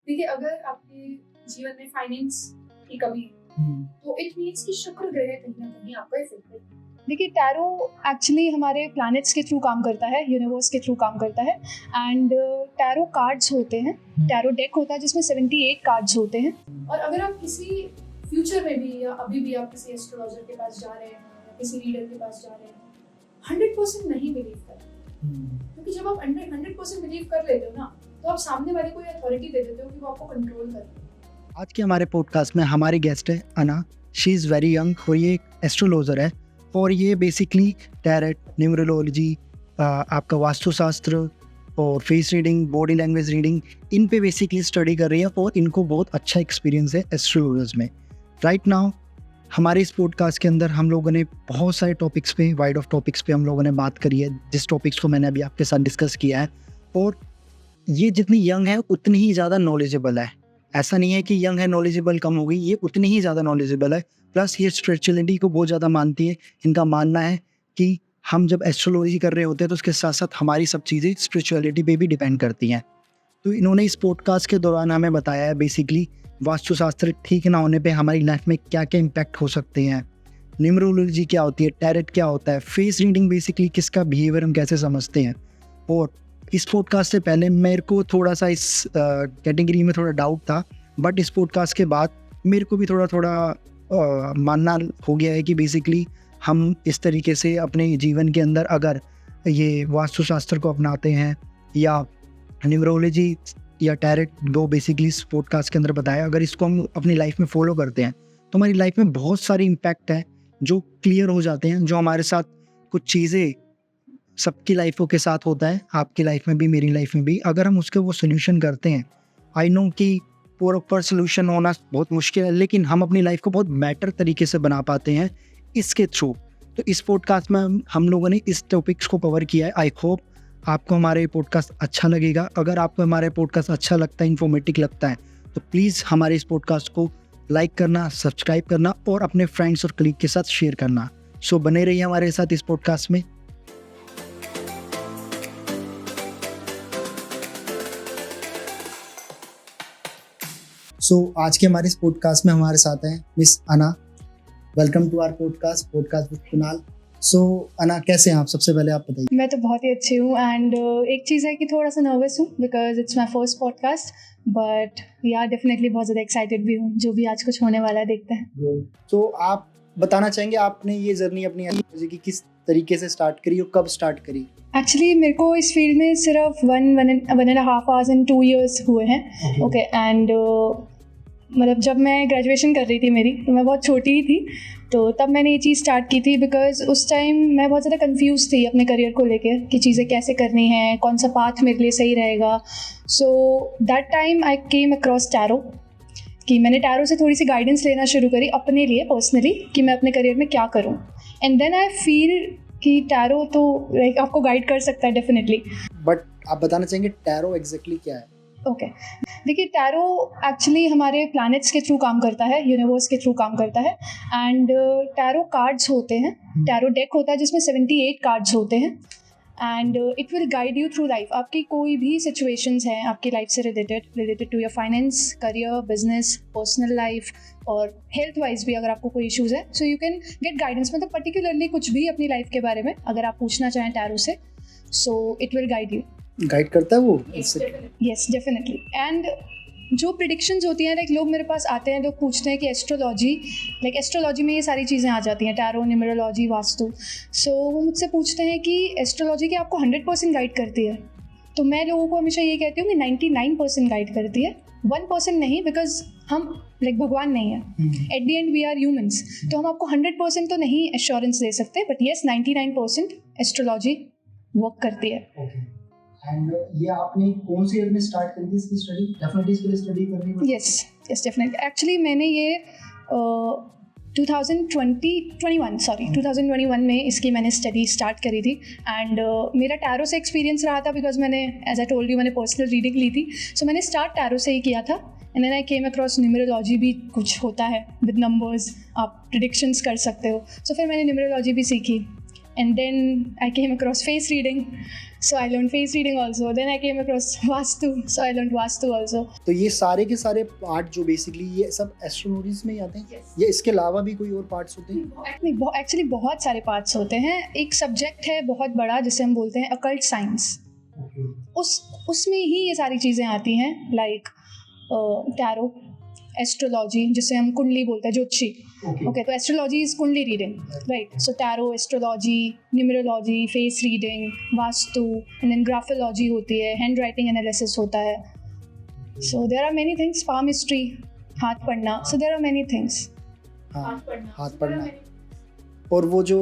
देखिए, अगर आपके जीवन में फाइनेंस की कमी है तो इट मीन्स कि शुक्र ग्रह कहीं ना कहीं आपका इफेक्ट है। देखिए, टैरो एक्चुअली हमारे प्लैनेट्स के थ्रू काम करता है, यूनिवर्स के थ्रू काम करता है। एंड टैरो कार्ड्स होते हैं, टैरो डेक होता है जिसमें 78 कार्ड्स होते हैं। और अगर आप किसी फ्यूचर में भी या अभी भी आप किसी एस्ट्रोलॉजर के पास जा रहे हैं या किसी रीडर के पास जा रहे हैं, 100% नहीं बिलीव करें, क्योंकि जब आप 100% बिलीव कर लेते हो ना, तो आप सामने वाले को अथॉरिटी दे देते हो कि वो आपको कंट्रोल कर रहे हैं। आज के हमारे पॉडकास्ट में हमारी गेस्ट है अना। शी इज़ वेरी यंग और ये एक एस्ट्रोलॉजर है और ये बेसिकली टैरेट, न्यूमरोलॉजी, आपका वास्तुशास्त्र और face reading, body language reading, इन पे बेसिकली स्टडी कर रही है और इनको बहुत अच्छा एक्सपीरियंस है एस्ट्रोलॉजर्स में। राइट नाउ हमारे इस पॉडकास्ट के अंदर हम लोगों ने बहुत सारे टॉपिक्स पे, वाइड ऑफ टॉपिक्स पे हम लोगों ने बात करी है, जिस टॉपिक्स को मैंने अभी आपके साथ डिस्कस किया है। और ये जितनी यंग है उतनी ही ज़्यादा नॉलेजेबल है। ऐसा नहीं है कि यंग है नॉलेजेबल कम हो गई, ये उतनी ही ज़्यादा नॉलेजेबल है। प्लस ये स्पिरिचुअलिटी को बहुत ज़्यादा मानती है। इनका मानना है कि हम जब एस्ट्रोलॉजी कर रहे होते हैं तो उसके साथ साथ हमारी सब चीज़ें स्पिरिचुअलिटी पे भी डिपेंड करती हैं। तो इन्होंने इस पॉडकास्ट के दौरान हमें बताया है बेसिकली वास्तुशास्त्र ठीक ना होने पे हमारी लाइफ में क्या क्या इम्पैक्ट हो सकते हैं, न्यूमरोलॉजी क्या होती है, टैरेट क्या होता है, फेस रीडिंग बेसिकली किसका बिहेवियर हम कैसे समझते हैं। और इस पॉडकास्ट से पहले मेरे को थोड़ा सा इस कैटेगरी में थोड़ा डाउट था, बट इस पॉडकास्ट के बाद मेरे को भी थोड़ा मानना हो गया है कि बेसिकली हम इस तरीके से अपने जीवन के अंदर अगर ये वास्तुशास्त्र को अपनाते हैं या न्यूमरोलॉजी या टैरेट, दो बेसिकली इस पॉडकास्ट के अंदर बताया, अगर इसको हम अपनी लाइफ में फॉलो करते हैं तो हमारी लाइफ में बहुत सारे इम्पैक्ट हैं जो क्लियर हो जाते हैं। जो हमारे साथ कुछ चीज़ें सबकी लाइफों के साथ होता है, आपकी लाइफ में भी, मेरी लाइफ में भी, अगर हम उसके वो सोल्यूशन करते हैं, आई नो कि प्रॉपर सोल्यूशन होना बहुत मुश्किल है, लेकिन हम अपनी लाइफ को बहुत बेटर तरीके से बना पाते हैं इसके थ्रू। तो इस पॉडकास्ट में हम लोगों ने इस टॉपिक्स को कवर किया है। आई होप आपको हमारे पॉडकास्ट अच्छा लगेगा। अगर आपको हमारे पॉडकास्ट अच्छा लगता है, इन्फॉर्मेटिव लगता है, तो प्लीज़ हमारे इस पॉडकास्ट को लाइक करना, सब्सक्राइब करना और अपने फ्रेंड्स और कलीग के साथ शेयर करना। सो बने रहिए हमारे साथ इस पॉडकास्ट में। आज के हमारे इस पॉडकास्ट में हमारे साथ हैं miss Ana. Welcome to our podcast with Kunal. Ana, कैसे हैं आप? सबसे पहले आप बताइए। मैं तो बहुत ही अच्छी हूँ एंड एक चीज़ है कि थोड़ा सा नर्वस हूँ because it's my first podcast, but या डेफिनेटली बहुत ज़्यादा एक्साइटेड भी हूँ। जो भी आज कुछ होने वाला है देखते हैं। तो आप बताना चाहेंगे आपने ये जर्नी अपनी एस्ट्रोलॉजी की किस तरीके से स्टार्ट करी और कब स्टार्ट करी? एक्चुअली मेरे को इस फील्ड में सिर्फ one and half hours and 2 years हुए हैं। ओके एंड मतलब जब मैं ग्रेजुएशन कर रही थी मेरी, तो मैं बहुत छोटी ही थी, तो तब मैंने ये चीज़ स्टार्ट की थी बिकॉज उस टाइम मैं बहुत ज़्यादा कंफ्यूज थी अपने करियर को लेकर कि चीज़ें कैसे करनी है, कौन सा पाथ मेरे लिए सही रहेगा। So that time I came across tarot, कि मैंने टैरो से थोड़ी सी गाइडेंस लेना शुरू करी अपने लिए पर्सनली कि मैं अपने करियर में क्या करूँ। एंड देन आई फील कि टैरो तो लाइक आपको गाइड कर सकता है डेफिनेटली। बट आप बताना चाहेंगे टैरो एग्जैक्टली क्या है? ओके, देखिए, टैरो एक्चुअली हमारे प्लैनेट्स के थ्रू काम करता है, यूनिवर्स के थ्रू काम करता है। एंड टैरो कार्ड्स होते हैं, टैरो डेक होता है जिसमें 78 कार्ड्स होते हैं। And it will guide you through life. आपकी कोई भी सिचुएशंस हैं आपकी लाइफ से related to your finance, career, business, personal life और हेल्थ वाइज भी अगर आपको कोई इश्यूज़ है, so you can get guidance. मतलब पर्टिकुलरली कुछ भी अपनी लाइफ के बारे में अगर आप पूछना चाहें टैरो से, so it will guide you. Guide करता है वो? Yes definitely. एंड जो प्रिडिक्शंस होती हैं, लाइक लोग मेरे पास आते हैं, लोग पूछते हैं कि एस्ट्रोलॉजी में ये सारी चीज़ें आ जाती हैं, टैरो, न्यूमरोलॉजी, वास्तु। सो वो मुझसे पूछते हैं कि एस्ट्रोलॉजी की आपको 100% गाइड करती है? तो मैं लोगों को हमेशा ये कहती हूँ कि 99% गाइड करती है, 1% नहीं, बिकॉज हम लाइक भगवान नहीं है। At the end we are humans, तो हम आपको 100% तो नहीं एश्योरेंस दे सकते, बट येस 99% एस्ट्रोलॉजी वर्क करती है। एंड ये आपने कौन से ईयर में स्टार्ट करी थी इसकी स्टडी? डेफिनेटली इसके लिए स्टडी करनी पड़ती है। Yes definitely. एक्चुअली मैंने ये 2021 में इसकी मैंने स्टडी स्टार्ट करी थी। एंड मेरा टैरो से एक्सपीरियंस रहा था बिकॉज मैंने, एज आई टोल्ड यू, मैंने पर्सनल रीडिंग ली थी। सो मैंने स्टार्ट टैरो से ही किया था। And then I came across numerology भी कुछ होता है विद नंबर्स, आप प्रिडिक्शंस कर सकते हो। सो फिर मैंने न्यूमरोलॉजी भी सीखी। and then I came across face reading, so I learned face reading also. Then I came across Vastu, so I learned Vastu also. तो ये सारे के सारे पार्ट जो बेसिकली ये सब एस्ट्रोनॉमीज में ही आते हैं? Yes. या इसके अलावा भी कोई और पार्ट्स होते हैं? एक्चुअली बहुत सारे पार्ट्स होते हैं. एक सब्जेक्ट है बहुत बड़ा जिसे हम बोलते हैं अकल्ट साइंस. उसमें ही ये सारी चीज़ें आती हैं, लाइक टैरो, एस्ट्रोलॉजी जिसे हम कुंडली बोलते हैं, ज्योतिषी. ओके, तो astrology is kundli reading, right. So tarot, astrology, numerology, face reading, vastu, and then graphology होती है, हैंड राइटिंग एनालिसिस होता है. So there are many things. Palmistry, हाथ पढ़ना. So there are many things. हाथ पढ़ना. और वो जो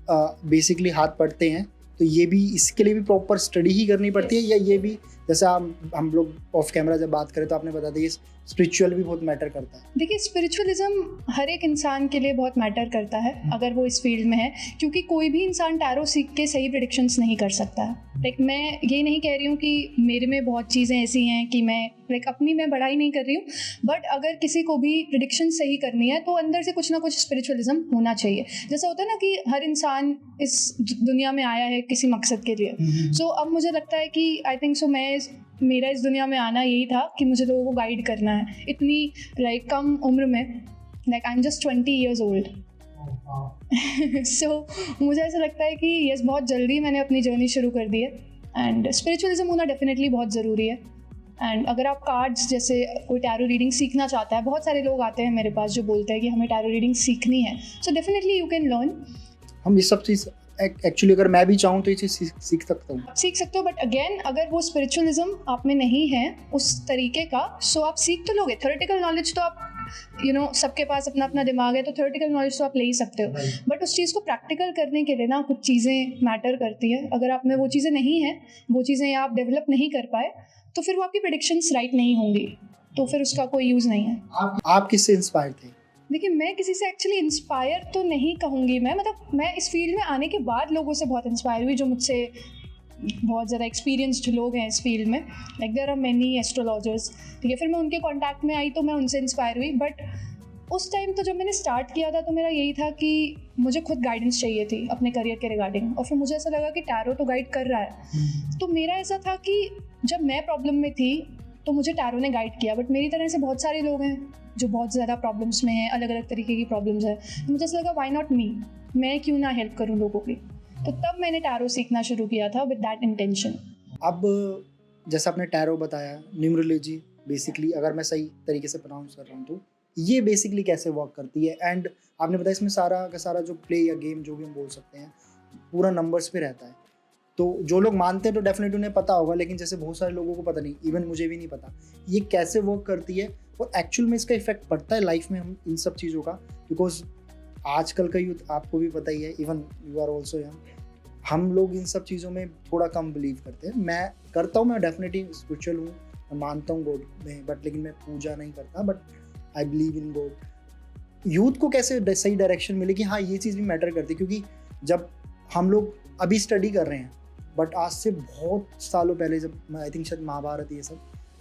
बेसिकली हाथ पढ़ते हैं, तो ये भी इसके लिए भी प्रॉपर स्टडी ही करनी पड़ती है, या ये भी जैसे हम लोग ऑफ कैमरा जब बात करें तो आपने बता दिया स्पिरिचुअल भी बहुत मैटर करता है? देखिए, स्पिरिचुअलिज्म हर एक इंसान के लिए बहुत मैटर करता है अगर वो इस फील्ड में है, क्योंकि कोई भी इंसान टैरो सीख के सही प्रेडिक्शंस नहीं कर सकता है. लाइक मैं ये नहीं कह रही हूँ कि मेरे में बहुत चीज़ें ऐसी हैं कि मैं अपनी मैं बढ़ाई नहीं कर रही हूँ, बट अगर किसी को भी प्रेडिक्शन सही करनी है तो अंदर से कुछ ना कुछ स्पिरिचुअलिज्म होना चाहिए. जैसा होता है ना कि हर इंसान इस दुनिया में आया है किसी मकसद के लिए. सो अब मुझे लगता है कि आई थिंक सो मेरा इस दुनिया में आना यही था कि मुझे लोगों को गाइड करना है इतनी कम उम्र में. आई एम जस्ट 20 years old. सो मुझे ऐसा लगता है कि यस, बहुत जल्दी मैंने अपनी जर्नी शुरू कर दी है, एंड स्पिरिचुअलिज्म होना डेफिनेटली बहुत ज़रूरी है. एंड अगर आप कार्ड्स, जैसे कोई टैरो रीडिंग सीखना चाहता है, बहुत सारे लोग आते हैं मेरे पास जो बोलते हैं कि हमें टैरो रीडिंग सीखनी है, so definitely you can learn. हम ये सब चीज़ एक्चुअली अगर मैं भी चाहूँ तो ये चीज़ सीख सकता हूँ. सीख सकते हो, बट अगेन अगर वो स्पिरिचुअलिज्म आप में नहीं है उस तरीके का, सो आप सीख तो लोगे. थ्योरेटिकल नॉलेज तो आप सबके पास अपना अपना दिमाग है, तो थ्योरेटिकल नॉलेज तो आप ले ही सकते हो, बट उस चीज़ को प्रैक्टिकल करने के लिए ना कुछ चीज़ें मैटर करती है. अगर आप में वो चीज़ें नहीं हैं, वो चीज़ें आप डेवलप नहीं कर पाए, तो फिर वो आपकी प्रेडिक्शंस राइट नहीं होंगी, तो फिर उसका कोई यूज़ नहीं है. आप किससे इंस्पायर थे? देखिए, मैं किसी से एक्चुअली इंस्पायर तो नहीं कहूँगी. मैं इस फील्ड में आने के बाद लोगों से बहुत इंस्पायर हुई जो मुझसे बहुत ज़्यादा एक्सपीरियंस्ड लोग हैं इस फील्ड में. Like there are many astrologers, ठीक है. फिर मैं उनके कांटेक्ट में आई तो मैं उनसे इंस्पायर हुई, बट उस टाइम तो जब मैंने स्टार्ट किया था तो मेरा यही था कि मुझे खुद गाइडेंस चाहिए थी अपने करियर के रिगार्डिंग, और फिर मुझे ऐसा लगा कि टैरो तो गाइड कर रहा है. तो मेरा ऐसा था कि जब मैं प्रॉब्लम में थी तो मुझे टैरो ने गाइड किया, बट मेरी तरह से बहुत सारे लोग हैं जो बहुत ज़्यादा प्रॉब्लम्स में हैं, अलग अलग तरीके की प्रॉब्लम्स हैं. तो मुझे ऐसा लगा, व्हाई नॉट मी, मैं क्यों ना हेल्प करूँ लोगों की. तो तब मैंने टैरो सीखना शुरू किया था विद दैट इंटेंशन. अब जैसा आपने टैरो बताया, न्यूमरोलॉजी बेसिकली अगर मैं सही तरीके से प्रोनाउंस कर रहा हूँ तो ये बेसिकली कैसे वर्क करती है, एंड आपने बताया इसमें सारा का सारा जो प्ले या गेम जो भी हम बोल सकते हैं पूरा नंबर्स पे रहता है. तो जो लोग मानते हैं तो डेफिनेटली उन्हें पता होगा, लेकिन जैसे बहुत सारे लोगों को पता नहीं, इवन मुझे भी नहीं पता ये कैसे वर्क करती है और एक्चुअल में इसका इफेक्ट पड़ता है लाइफ में हम इन सब चीज़ों का. बिकॉज आजकल का यूथ आपको भी पता ही है, even you are also young, हम लोग इन सब चीज़ों में थोड़ा कम बिलीव करते हैं. मैं करता हूँ, मैं डेफिनेटली स्पिरिचुअल हूँ, मैं मानता हूँ गॉड में, बट लेकिन मैं पूजा नहीं करता, but I believe in God. Youth को कैसे सही डायरेक्शन मिले कि हाँ ये चीज़ भी मैटर करती है, क्योंकि जब हम लोग अभी स्टडी कर रहे हैं, बट आज से बहुत सालों पहले जब आई थिंक शायद महाभारत ये सब,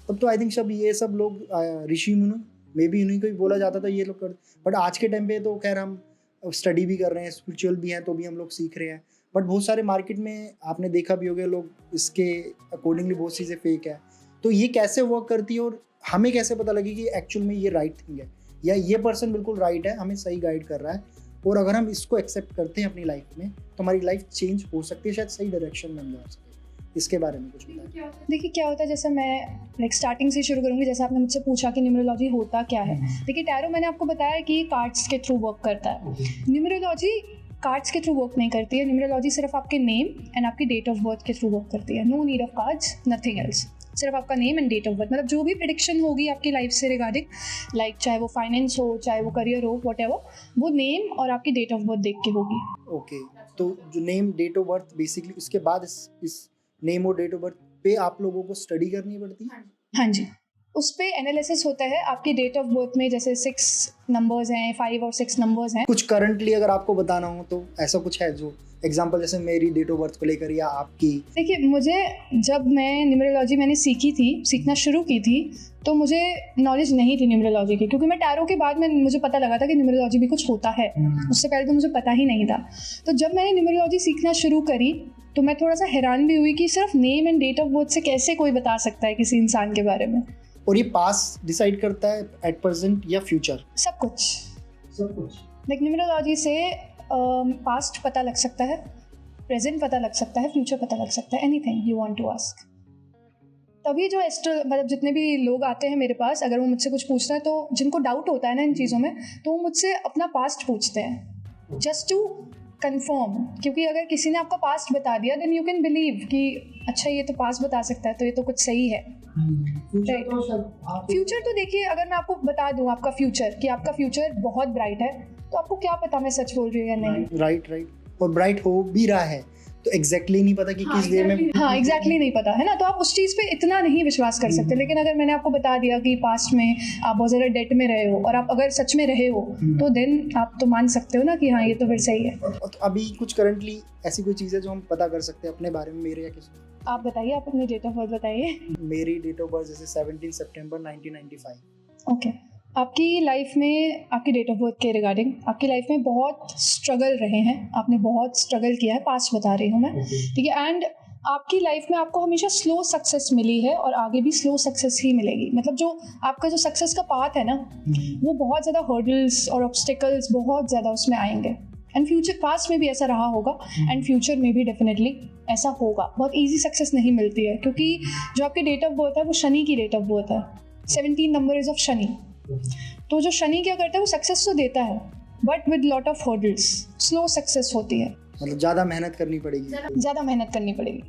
तब तो आई थिंक सब ये सब लोग ऋषि मुनि मे बी उन्हीं को ही बोला जाता था ये लोग कर. बट आज के टाइम पे तो खैर हम स्टडी भी कर रहे हैं, स्पिरिचुअल भी हैं, तो भी हम लोग सीख रहे हैं. बट बहुत सारे मार्केट में आपने देखा भी होगा, लोग इसके अकॉर्डिंगली बहुत चीज़ें फेक है. तो ये कैसे वर्क करती है और हमें कैसे पता लगे कि एक्चुअल में ये राइट थिंग है या ये पर्सन बिल्कुल राइट है, हमें सही गाइड कर रहा है, और अगर हम इसको एक्सेप्ट करते हैं अपनी लाइफ में तो हमारी लाइफ चेंज हो सकती है, शायद सही डायरेक्शन में हम जा सके. इसके बारे में कुछ बताएं. देखिए, क्या होता है, जैसे मैं स्टार्टिंग से शुरू करूँगी. जैसे आपने मुझसे पूछा कि न्यूमरोलॉजी होता क्या है. देखिए, टैरो मैंने आपको बताया कि कार्ड्स के थ्रू वर्क करता है. न्यूमरोलॉजी कार्ड्स के थ्रू वर्क नहीं करती है. न्यूमरोलॉजी सिर्फ आपके नेम एंड आपकी डेट ऑफ बर्थ के थ्रू वर्क करती है. No need of cards, nothing else. सिर्फ आपका name and date of birth, मतलब जो भी प्रेडिक्शन होगी आपकी लाइफ से रिगार्डिंग, लाइक चाहे वो फाइनेंस हो, चाहे वो करियर हो, व्हाटएवर, वो नेम और आपकी डेट ऑफ बर्थ देख के होगी. ओके, तो जो name date of birth basically उसके बाद इस नेम और डेट ऑफ बर्थ पे आप लोगों को स्टडी करनी पड़ती है. हाँ जी. उस पे एनालिसिस होता है आपकी डेट ऑफ बर्थ में, जैसे 6 नंबर्स हैं, 5 और 6 नंबर्स हैं। कुछ करंटली अगर आपको बताना हो तो ऐसा कुछ है जो एग्जांपल, जैसे मेरी डेट ऑफ बर्थ को लेकर या आपकी? देखिए, मुझे जब मैं न्यूमरोलॉजी मैंने सीखना शुरू की थी, तो मुझे नॉलेज नहीं थी न्यूमरोलॉजी की, क्योंकि मैं टैरो के बाद में मुझे पता लगा था कि न्यूमरोलॉजी भी कुछ होता है। उससे पहले तो मुझे पता ही नहीं था। तो जब मैंने न्यूमरोलॉजी सीखना शुरू करी तो मैं थोड़ा सा हैरान भी हुई कि सिर्फ name and date of birth से कैसे कोई बता सकता है किसी इंसान के बारे में। और ये पास डिसाइड करता है एट प्रेजेंट या फ्यूचर? सब कुछ। लाइक न्यूमरोलॉजी से पास्ट पता लग सकता है, प्रेजेंट पता लग सकता है, फ्यूचर पता लग सकता है, anything you want to ask. तभी जो मतलब जितने भी लोग आते हैं मेरे पास, अगर वो मुझसे कुछ पूछता है तो जिनको डाउट होता है ना इन चीज़ों में, तो वो मुझसे अपना पास्ट पूछते हैं जस्ट टू कंफर्म। क्योंकि अगर किसी ने आपका पास्ट बता दिया देन यू कैन बिलीव कि अच्छा ये तो पास्ट बता सकता है, तो ये तो कुछ सही है। फ्यूचर तो देखिए, अगर मैं आपको बता दूं आपका फ्यूचर कि आपका फ्यूचर बहुत ब्राइट है, तो आपको क्या पता मैं सच बोल रही हूँ या नहीं। राइट। और ब्राइट हो भी रहा है तो एग्जैक्टली नहीं पता कि किस वे में। हाँ, एग्जैक्टली नहीं पता है ना, तो आप उस चीज़ पे इतना नहीं विश्वास कर सकते। लेकिन अगर मैंने आपको बता दिया कि पास्ट में आप बहुत ज़्यादा डेट में रहे हो और आप अगर सच में रहे हो, तो देन आप तो मान सकते हो ना कि हाँ ये तो फिर सही है। तो अभी कुछ करंटली ऐसी कोई चीज़ है जो हम पता कर सकते हैं अपने बारे में, मेरे या किसी? आप बताइए, आप अपनी डेट ऑफ बर्थ बताइए। मेरी डेट ऑफ बर्थ जैसे 17 सितंबर 1995। ओके। आपकी लाइफ में, आपकी डेट ऑफ बर्थ के रिगार्डिंग आपकी लाइफ में बहुत स्ट्रगल रहे हैं, आपने बहुत स्ट्रगल किया है, पास्ट बता रही हूँ मैं, ठीक है। एंड आपकी लाइफ में आपको हमेशा स्लो सक्सेस मिली है और आगे भी स्लो सक्सेस ही मिलेगी। मतलब जो आपका जो सक्सेस का पाथ है ना, वो बहुत ज़्यादा हर्डल्स और ऑब्स्टिकल्स बहुत ज़्यादा उसमें आएंगे। एंड फ्यूचर, पास्ट में भी ऐसा रहा होगा एंड फ्यूचर में भी डेफिनेटली ऐसा होगा। बहुत ईजी सक्सेस नहीं मिलती है, क्योंकि जो आपकी डेट ऑफ बर्थ है वो शनि की डेट ऑफ बर्थ है। 17 नंबर इज ऑफ शनि। तो जो शनि क्या करता है, वो सक्सेस तो देता है but with lot of hurdles, slow success होती है। मतलब ज़्यादा मेहनत करनी पड़ेगी। ज़्यादा मेहनत करनी पड़ेगी।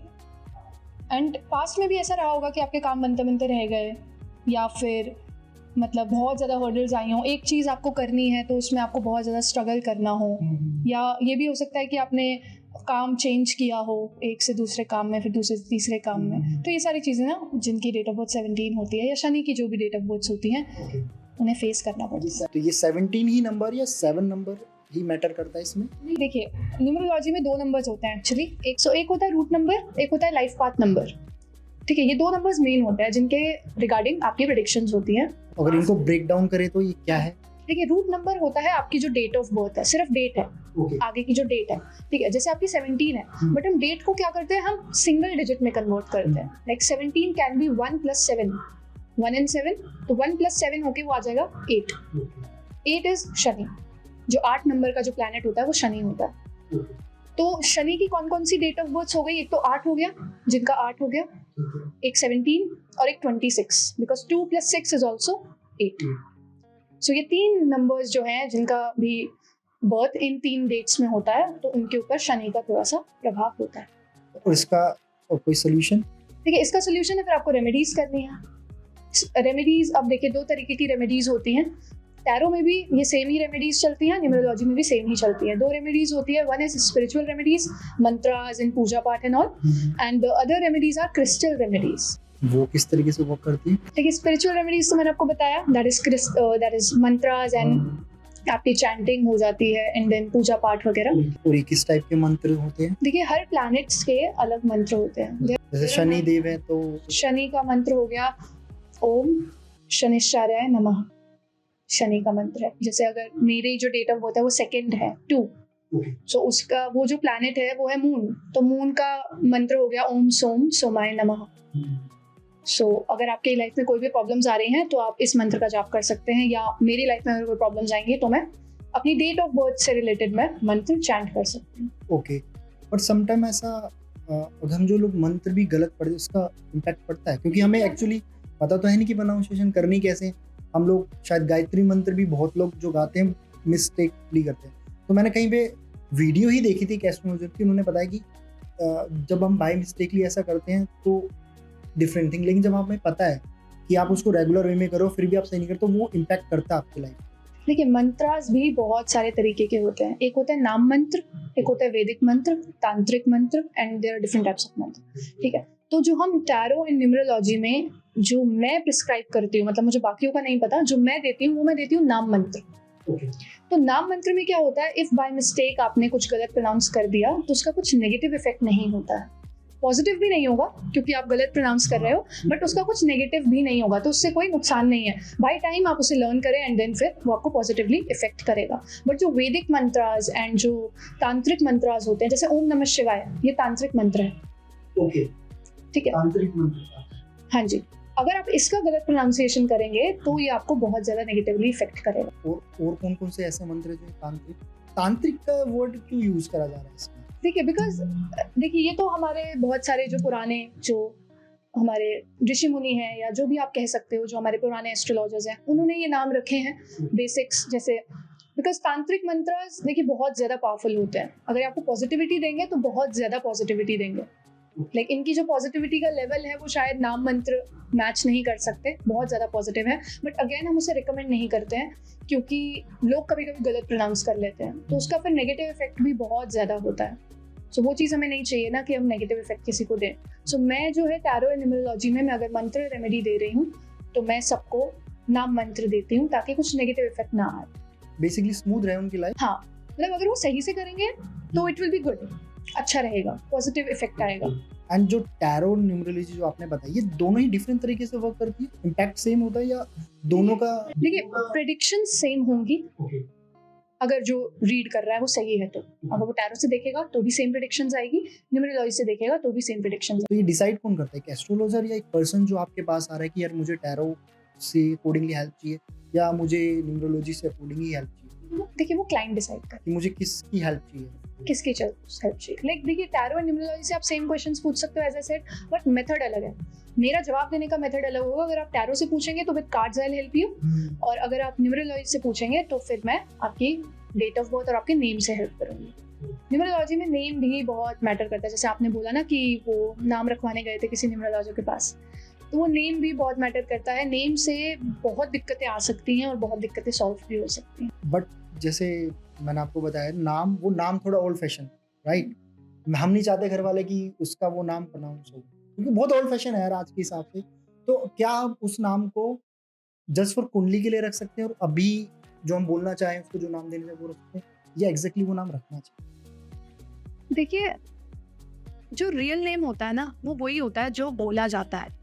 एंड पास्ट में भी ऐसा रहा होगा कि आपके काम बनते बनते रह गए, या फिर मतलब बहुत ज़्यादा हर्डल्स आई हों। एक चीज़ आपको करनी है तो उसमें आपको बहुत ज़्यादा स्ट्रगल करना हो, या ये भी हो सकता है कि आपने काम चेंज किया हो एक से दूसरे काम में, फिर दूसरे से तीसरे काम में। तो ये सारी चीज़ें ना, जिनकी डेट ऑफ बर्थ 17 होती है या शनि की जो भी डेट ऑफ बर्थ होती हैं, उन्हें फेस करना पड़ता है। तो ये 17 ही नंबर या 7 नंबर ही मैटर करता है इसमें? देखिए, न्यूमरोलॉजी में 2 नंबर्स होते हैं एक्चुअली। एक होता है रूट नंबर, एक होता है लाइफ पाथ नंबर, ठीक है। ये 2 नंबर्स मेन होते हैं जिनके रिगार्डिंग आपकी प्रेडिक्शंस होती हैं। अगर इनको ब्रेक डाउन करें तो ये क्या है? देखिए, रूट नंबर होता है आपकी जो डेट ऑफ बर्थ है, सिर्फ डेट है, आगे की जो डेट है, ठीक है। जैसे आपकी 17 है, बट हम डेट को क्या करते हैं, हम सिंगल डिजिट में कन्वर्ट करते हैं। लाइक 17 कैन बी 1 + 7, 1 and 7, तो 1 + 7 होके वो आ जाएगा 8। 8 इज शनि। जो 8 नंबर का जो प्लैनेट होता है वो शनि होता है। तो शनि की कौन कौन सी डेट ऑफ बर्थ हो गई? एक तो 8 हो गया, जिनका 8 हो गया, एक 17 और एक 26, बिकॉज 2 + 6 इज ऑल्सो 8। सो ये 3 नंबर्स जो हैं जिनका भी बर्थ इन 3 डेट्स में होता है, तो उनके ऊपर शनि का थोड़ा सा प्रभाव होता है। और इसका कोई सोल्यूशन? देखिए, इसका सोल्यूशन है फिर आपको रेमेडीज करनी है। रेमेडीज, अब देखिए 2 तरीके की रेमेडीज होती हैं। टैरो में भी ये सेम ही रेमेडीज चलती हैं, न्यूमरोलॉजी में भी सेम ही चलती है। 2 रेमेडीज होती है, one is spiritual remedies, mantras and puja paath and all, and the other remedies are crystal remedies. वो किस तरीके से वर्क करती है? देखिए, स्पिरिचुअल रेमेडीज तो मैंने आपको बताया, दैट इज मंत्रास एंड आपकी चैंटिंग हो जाती है, एंड देन पूजा पाठ वगैरह। और ये किस टाइप के मंत्र होते हैं? देखिए, हर प्लैनेट्स के अलग मंत्र होते हैं। जैसे शनि देव है तो शनि का मंत्र हो गया ओम शनिश्चार्याय नमः, शनि का मंत्र है। जैसे अगर मेरी जो डेट ऑफ बर्थ है वो 2 है 2, सो उसका वो जो प्लैनेट है वो है मून, तो मून का मंत्र हो गया ओम सोम सोमाय नमः। सो अगर आपके लाइफ में कोई भी प्रॉब्लम्स आ रही हैं तो आप इस मंत्र का जाप कर सकते हैं, या मेरी लाइफ में अगर कोई प्रॉब्लम्स आएंगी तो मैं अपनी डेट ऑफ बर्थ से रिलेटेड मैं मंत्र चैंट कर सकती हूँ। ओके, बट समटाइम ऐसा अगर हम जो लोग मंत्र भी गलत पढ़ते उसका इम्पैक्ट पड़ता है, क्योंकि हमें एक्चुअली पता तो है नहीं कि प्रोनाउंसिएशन करनी कैसे। हम लोग शायद गायत्री मंत्र भी बहुत लोग जो गाते हैं मिस्टेकली करते हैं। तो मैंने कहीं पे वीडियो ही देखी थी एस्ट्रोलॉजर की, उन्होंने बताया कि जब हम बाय मिस्टेकली ऐसा करते हैं तो डिफरेंट थिंग, लेकिन जब हमें पता है कि आप उसको रेगुलर वे में करो फिर भी आप सही नहीं करते, तो वो इम्पैक्ट करता है आपकी लाइफ। देखिए, मंत्रास भी बहुत सारे तरीके के होते हैं। एक होता है नाम मंत्र, एक होता है वैदिक मंत्र, तांत्रिक मंत्र, and there are different types of mantra, ठीक है। तो जो हम टैरो इन न्यूमरोलॉजी में जो मैं प्रिस्क्राइब करती हूँ, मतलब मुझे बाकियों का नहीं पता, जो मैं देती हूँ वो मैं देती हूँ नाम मंत्र। तो नाम मंत्र में क्या होता है, इफ बाय मिस्टेक आपने कुछ गलत प्रोनाउंस कर दिया तो उसका कुछ नेगेटिव इफेक्ट नहीं होता है, पॉजिटिव भी नहीं होगा क्योंकि आप गलत प्रोनाउंस कर रहे हो, बट उसका कुछ नेगेटिव भी नहीं होगा, तो उससे कोई नुकसान नहीं है। बाय टाइम आप उसे लर्न करें एंड देन फिर वो आपको पॉजिटिवली इफेक्ट करेगा। बट जो वैदिक मंत्रास एंड जो तांत्रिक मंत्रास होते हैं, जैसे ओम नमः शिवाय, ये तांत्रिक मंत्र है। ओके, ठीक है, तांत्रिक मंत्र। हाँ जी, अगर आप इसका गलत प्रोनाउंसिएशन करेंगे तो ये आपको बहुत ज्यादा नेगेटिवली इफेक्ट करेगा। और कौन कौन से ऐसे मंत्र हैं जो तांत्रिक का वर्ड क्यों यूज करा जा रहा है इसमें? देखिए, बिकॉज देखिए, ये तो हमारे बहुत सारे जो पुराने जो हमारे ऋषि मुनि हैं, या जो भी आप कह सकते हो, जो हमारे पुराने एस्ट्रोलॉजर्स हैं, उन्होंने ये नाम रखे हैं बेसिक्स। जैसे बिकॉज तांत्रिक मंत्र देखिए बहुत ज़्यादा पावरफुल होते हैं, अगर आपको पॉजिटिविटी देंगे तो बहुत ज़्यादा पॉजिटिविटी देंगे। लाइक इनकी जो पॉजिटिविटी का लेवल है वो शायद नाम मंत्र मैच नहीं कर सकते, बहुत ज़्यादा पॉजिटिव है, बट अगेन हम उसे रिकमेंड नहीं करते हैं क्योंकि लोग कभी कभी गलत प्रोनाउंस कर लेते हैं, तो उसका फिर नेगेटिव इफेक्ट भी बहुत ज़्यादा होता है। सो वो चीज़ हमें नहीं चाहिए ना कि हम नेगेटिव इफेक्ट किसी को दें। सो मैं जो है टैरो एंड न्यूमरोलॉजी में मैं अगर मंत्र रेमेडी दे रही हूँ तो मैं सबको नाम मंत्र देती हूँ ताकि कुछ नेगेटिव इफेक्ट ना आए, बेसिकली स्मूथ रहे उनकी लाइफ। हाँ, मतलब अगर वो सही से करेंगे तो इट विल बी गुड, अच्छा रहेगा, पॉजिटिव इफेक्ट आएगा। एंड जो टैरो न्यूमरोलॉजी जो आपने बताई, ये दोनों ही डिफरेंट तरीके से वर्क करती है, इम्पैक्ट सेम होता है या दोनों का? देखिए, प्रेडिक्शन सेम होंगी अगर जो रीड कर रहा है वो सही है तो। अगर वो टैरो से देखेगा तो भी सेम प्रेडिक्शंस आएगी, न्यूमरोलॉजी से देखेगा तो भी सेम प्रेडिक्शंस। तो ये डिसाइड कौन करता है, एक एस्ट्रोलॉजर या एक पर्सन जो आपके पास आ रहा है कि यार मुझे टैरो से अकॉर्डिंगली हेल्प चाहिए या मुझे न्यूमरोलॉजी से अकॉर्डिंगली हेल्प चाहिए? देखिए, वो क्लाइंट डिसाइड करता है कि मुझे किसकी हेल्प चाहिए, किसकी हेल्प चाहिए। लाइक देखिए, टैरो एंड न्यूमरोलॉजी से आप सेम क्वेश्चंस पूछ सकते हो as I said, but method अलग है। मेरा जवाब देने का मेथड अलग होगा। अगर आप टैरो से पूछेंगे तो with cards I will help you, और अगर आप न्यूमरोलॉजी से पूछेंगे तो फिर मैं आपकी डेट ऑफ बर्थ और आपके नेम से हेल्प करूंगी। न्यूमरोलॉजी में नेम भी बहुत मैटर करता है, जैसे आपने बोला ना कि वो नाम रखवाने गए थे किसी न्यूमरोलॉजर के पास, तो वो नेम भी बहुत मैटर करता है। नेम से बहुत दिक्कतें आ सकती हैं और बहुत दिक्कतें सॉल्व भी हो सकती हैं। बट जैसे मैंने आपको बताया, नाम, वो नाम थोड़ा ओल्ड फैशन, राइट? हम नहीं चाहते घर वाले कि उसका वो नाम प्रोनाउंस हो, क्योंकि बहुत ओल्ड फैशन है यार आज के हिसाब से। तो क्या आप उस नाम को जस्ट फॉर कुंडली के लिए रख सकते हैं और अभी जो हम बोलना चाहें उसको जो नाम देने से वो रखते हैं, या एग्जैक्टली वो नाम रखना चाहिए? देखिए, जो रियल नेम होता है ना वो वही होता है जो बोला जाता है।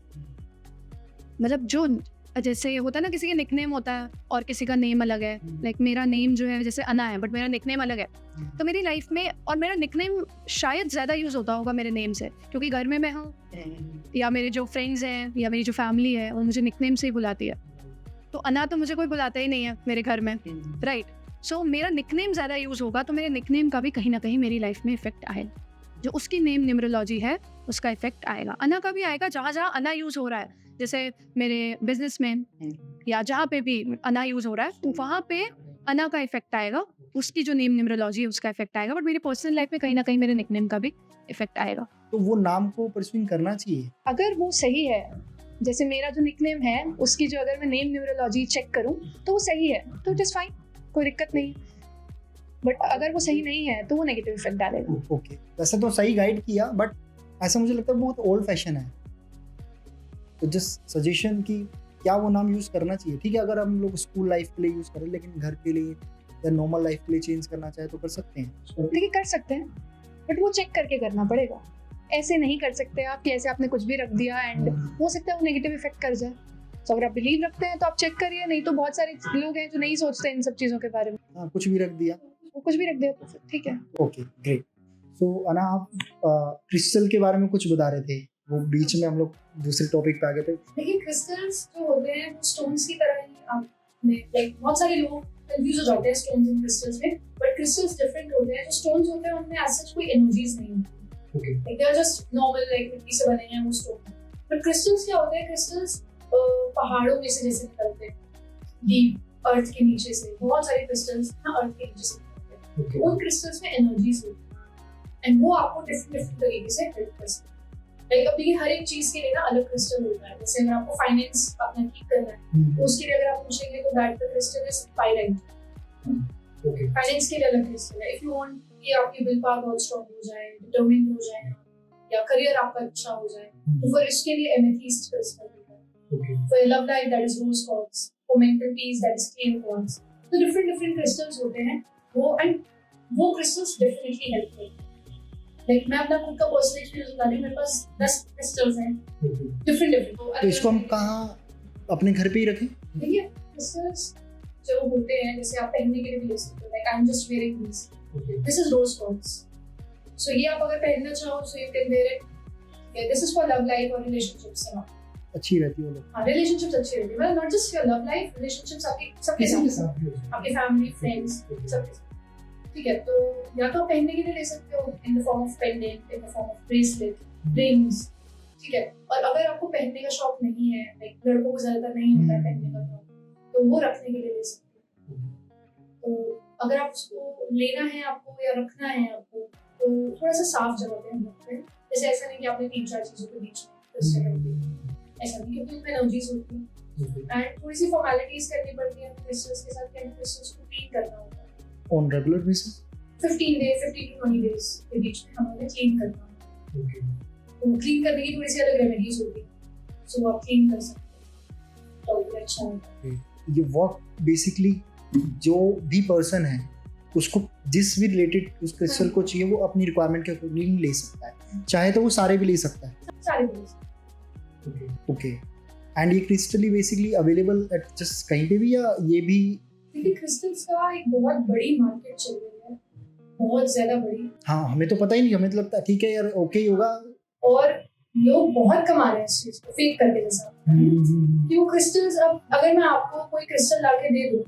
मतलब जो जैसे होता है ना, किसी का निकनेम होता है और किसी का नेम अलग है। लाइक मेरा नेम जो है जैसे अना है, बट मेरा निकनेम अलग है। तो मेरी लाइफ में, और मेरा निकनेम शायद ज़्यादा यूज़ होता होगा मेरे नेम से, क्योंकि घर में मैं हूँ या मेरे जो फ्रेंड्स हैं या मेरी जो फैमिली है वो मुझे निकनेम से ही बुलाती है। तो अना तो मुझे कोई बुलाता ही नहीं है मेरे घर में, राइट? सो मेरा निकनेम ज़्यादा यूज़ होगा तो मेरे निकनेम का भी कहीं ना कहीं मेरी लाइफ में इफेक्ट आएगा। जो उसकी नेम न्यूमरोलॉजी है उसका इफेक्ट आएगा। अना का भी आएगा, जहाँ जहाँ अना यूज़ हो रहा है, जैसे मेरे बिजनेस में या जहाँ पे भी अना यूज़ हो रहा है तो वहाँ पे अना का इफेक्ट आएगा, उसकी जो नेम न्यूमरोलॉजी है उसका इफेक्ट आएगा। बट मेरी पर्सनल लाइफ में कहीं ना कहीं मेरे निकनेम का भी इफेक्ट आएगा। तो वो नाम को परस्यूइंग करना चाहिए अगर वो सही है। जैसे मेरा जो निकनेम है उसकी जो अगर मैं नेम न्यूमरोलॉजी चेक करूँ तो वो सही है तो जस्ट फाइन, कोई दिक्कत नहीं। बट अगर वो सही नहीं है तो वो नेगेटिव इफेक्ट डालेगा। ओके, वैसे तो सही गाइड किया, बट ऐसा मुझे लगता है बहुत ओल्ड फैशन है। तो जस्ट सजेशन कि क्या वो नाम यूज़ करना चाहिए। ठीक है, अगर हम लोग स्कूल लाइफ के लिए यूज़ करें, लेकिन घर के लिए या नॉर्मल लाइफ के लिए चेंज करना चाहे तो कर सकते हैं। देखिए, कर सकते हैं, बट वो चेक करके करना पड़ेगा। ऐसे नहीं कर सकते आप कि ऐसे आपने कुछ भी रख दिया एंड हो सकता है वो नेगेटिव इफेक्ट कर जाए। तो अगर आप बिलीव रखते हैं तो आप चेक करिए, नहीं तो बहुत सारे लोग हैं जो नहीं सोचते इन सब चीज़ों के बारे में। हाँ, कुछ भी रख दिया, वो कुछ भी रख दिया तो ठीक है। Okay, great. सो अना, आप क्रिस्टल के बारे में कुछ बता रहे थे, वो बीच में हम लोग दूसरे टॉपिक पे आ गए थे। देखिए, क्रिस्टल्स जो होते हैं वो स्टोन्स की तरह ही लाइक बहुत सारे लोग कंफ्यूज हो जाते हैं स्टोन्स एंड क्रिस्टल्स में, बट क्रिस्टल्स डिफरेंट होते हैं। जो स्टोन्स होते हैं उनमें एज सच कोई एनर्जीज नहीं होती। Okay, like they are just normal, like मिट्टी से बने हैं वो स्टोन। बट क्रिस्टल्स क्या होते हैं? क्रिस्टल्स पहाड़ों में से जैसे निकलते हैं, डीप अर्थ के नीचे से बहुत सारे क्रिस्टल्स ना अर्थ के नीचे से निकलते हैं। उन क्रिस्टल्स में एनर्जीज होती है एंड वो आपको डिफरेंट तरीके से हेल्प कर सकते हैं। लाइक अब देखिए, हर एक चीज के लिए ना अलग क्रिस्टल होता है। जैसे अगर आपको फाइनेंस अपना ठीक करना है तो उसके लिए अगर आप पूछेंगे तो that the crystal is pyrite. Okay, finance के लिए अलग क्रिस्टल है। इफ यू वांट कि आपकी विल पावर बहुत स्ट्रांग हो जाए, डिटरमिन्ड हो जाए, या करियर आपका अच्छा हो जाए, तो फिर इसके लिए एमेथिस्ट क्रिस्टल होता है। For love life that is rose quartz, for mental peace that is clear quartz. तो डिफरेंट क्रिस्टल्स होते हैं वो, एंड वो क्रिस्टल्स डेफिनेटली हेल्प करते हैं। लाइक मैं अपना खुद का पर्सनल एक्सपीरियंस बता रही हूँ, मेरे पास 10 क्रिस्टल्स हैं डिफरेंट। तो इसको हम कहाँ अपने घर पे ही रखें? देखिए क्रिस्टल्स जो होते हैं, जैसे आप पहनने के लिए भी ले सकते हो, like I am just wearing this, this is rose quartz. So ये आप अगर पहनना चाहो so you can wear it. This is for love life और रिलेशनशिप्स एंड ऑल। अच्छी रहती है वो लोग। हाँ, रिलेशनशिप्स अच्छी रहती है, मतलब not just your love life, relationships आपके सबके साथ, आपके फैमिली फ्रेंड्स सबके साथ। ठीक है, तो या तो पहनने के लिए ले सकते हो in the form of pendant, in the form of bracelet, rings. ठीक है, और अगर आपको पहनने का शौक नहीं है, लाइक लड़कों को ज्यादातर नहीं होता है पहनने का शौक, तो वो रखने के लिए ले सकते हो। तो अगर आप उसको लेना है आपको या रखना है आपको, तो थोड़ा सा साफ जगह पे हम रखते हैं। जैसे ऐसा नहीं कि आपने 3-4 चीजों के बीच में क्रिस्टल रख दिया, ऐसा नहीं, क्योंकि उसमें एनर्जीज होती है एंड थोड़ी सी फॉर्मेलिटीज करनी पड़ती है क्रिस्टल्स के साथ, क्रिस्टल्स को क्लीन करना होता है on regular basis. 15 to 20 days के बीच में हमें क्लीन करना है। तो क्लीन करने की थोड़ी सी अलग रेमेडीज होती है, सो आप क्लीन कर सकते हैं तो अच्छा है। ये वर्क बेसिकली जो भी पर्सन है उसको जिस भी रिलेटेड उस क्रिस्टल को चाहिए वो अपनी रिक्वायरमेंट के अकॉर्डिंग ले सकता है, चाहे तो वो सारे भी ले सकता है। सारे भी। ओके, एंड ये crystal basically available at just कहीं पे भी, या ये भी? देखिए क्रिस्टल्स का एक बहुत बड़ी मार्केट चल रही है, बहुत ज्यादा बड़ी। हाँ, हमें तो पता ही नहीं, हमें तो लगता है ठीक है यार ओके ही होगा, और लोग बहुत कमा रहे हैं इस चीज को फेक करके जैसा। क्यों क्रिस्टल्स, अब अगर मैं आपको कोई क्रिस्टल लाके दे दूं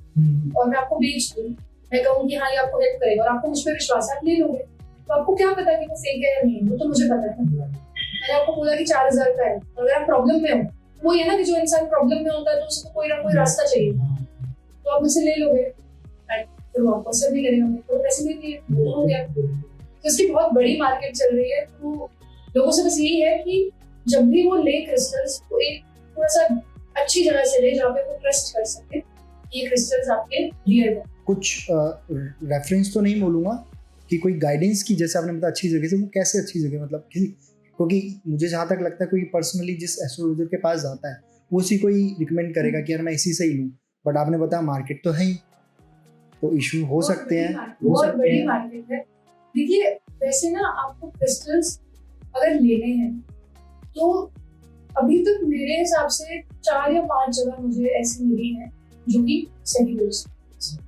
और मैं आपको बेच दूं, मैं कहूँ कि हाँ ये आपको हेल्प करेगा और आपको मुझ पर विश्वास है, आप ले लोगे, तो आपको क्या पता कि वो फेक है या नहीं, वो तो मुझे पता है। मैंने आपको बोला कि 4000 का है, अगर आप प्रॉब्लम में हो, वो ये ना कि जो इंसान प्रॉब्लम में होता है तो उसको कोई ना कोई रास्ता चाहिए, तो आप मुझसे ले लोगे, फिर वो आपको असर नहीं करेगा, मेरे को पैसे नहीं दिए, वो हो गया। तो इसकी बहुत बड़ी मार्केट चल रही है। तो लोगों से बस यही है कि जब भी वो ले क्रिस्टल्स, तो एक थोड़ा सा अच्छी जगह से ले जहाँ पे वो ट्रस्ट कर सके ये क्रिस्टल्स आपके रियल है। कुछ रेफरेंस तो नहीं बोलूँगा कि कोई गाइडेंस की, जैसे आपने बताया अच्छी जगह से, वो कैसे अच्छी जगह, मतलब किसी, क्योंकि मुझे जहाँ तक लगता है कोई पर्सनली जिस एस्ट्रोलॉजर के पास जाता है वो उसी को ही रिकमेंड करेगा कि यार मैं इसी से ही लूँ, बट आपने बताया मार्केट तो है ही, तो इशू हो सकते हैं, बहुत बड़ी मार्केट है। देखिए वैसे ना आपको क्रिस्टल्स अगर लेने हैं तो अभी तक मेरे हिसाब से 4 या 5 जगह मुझे ऐसी मिली है जो कि सही बेस्ड,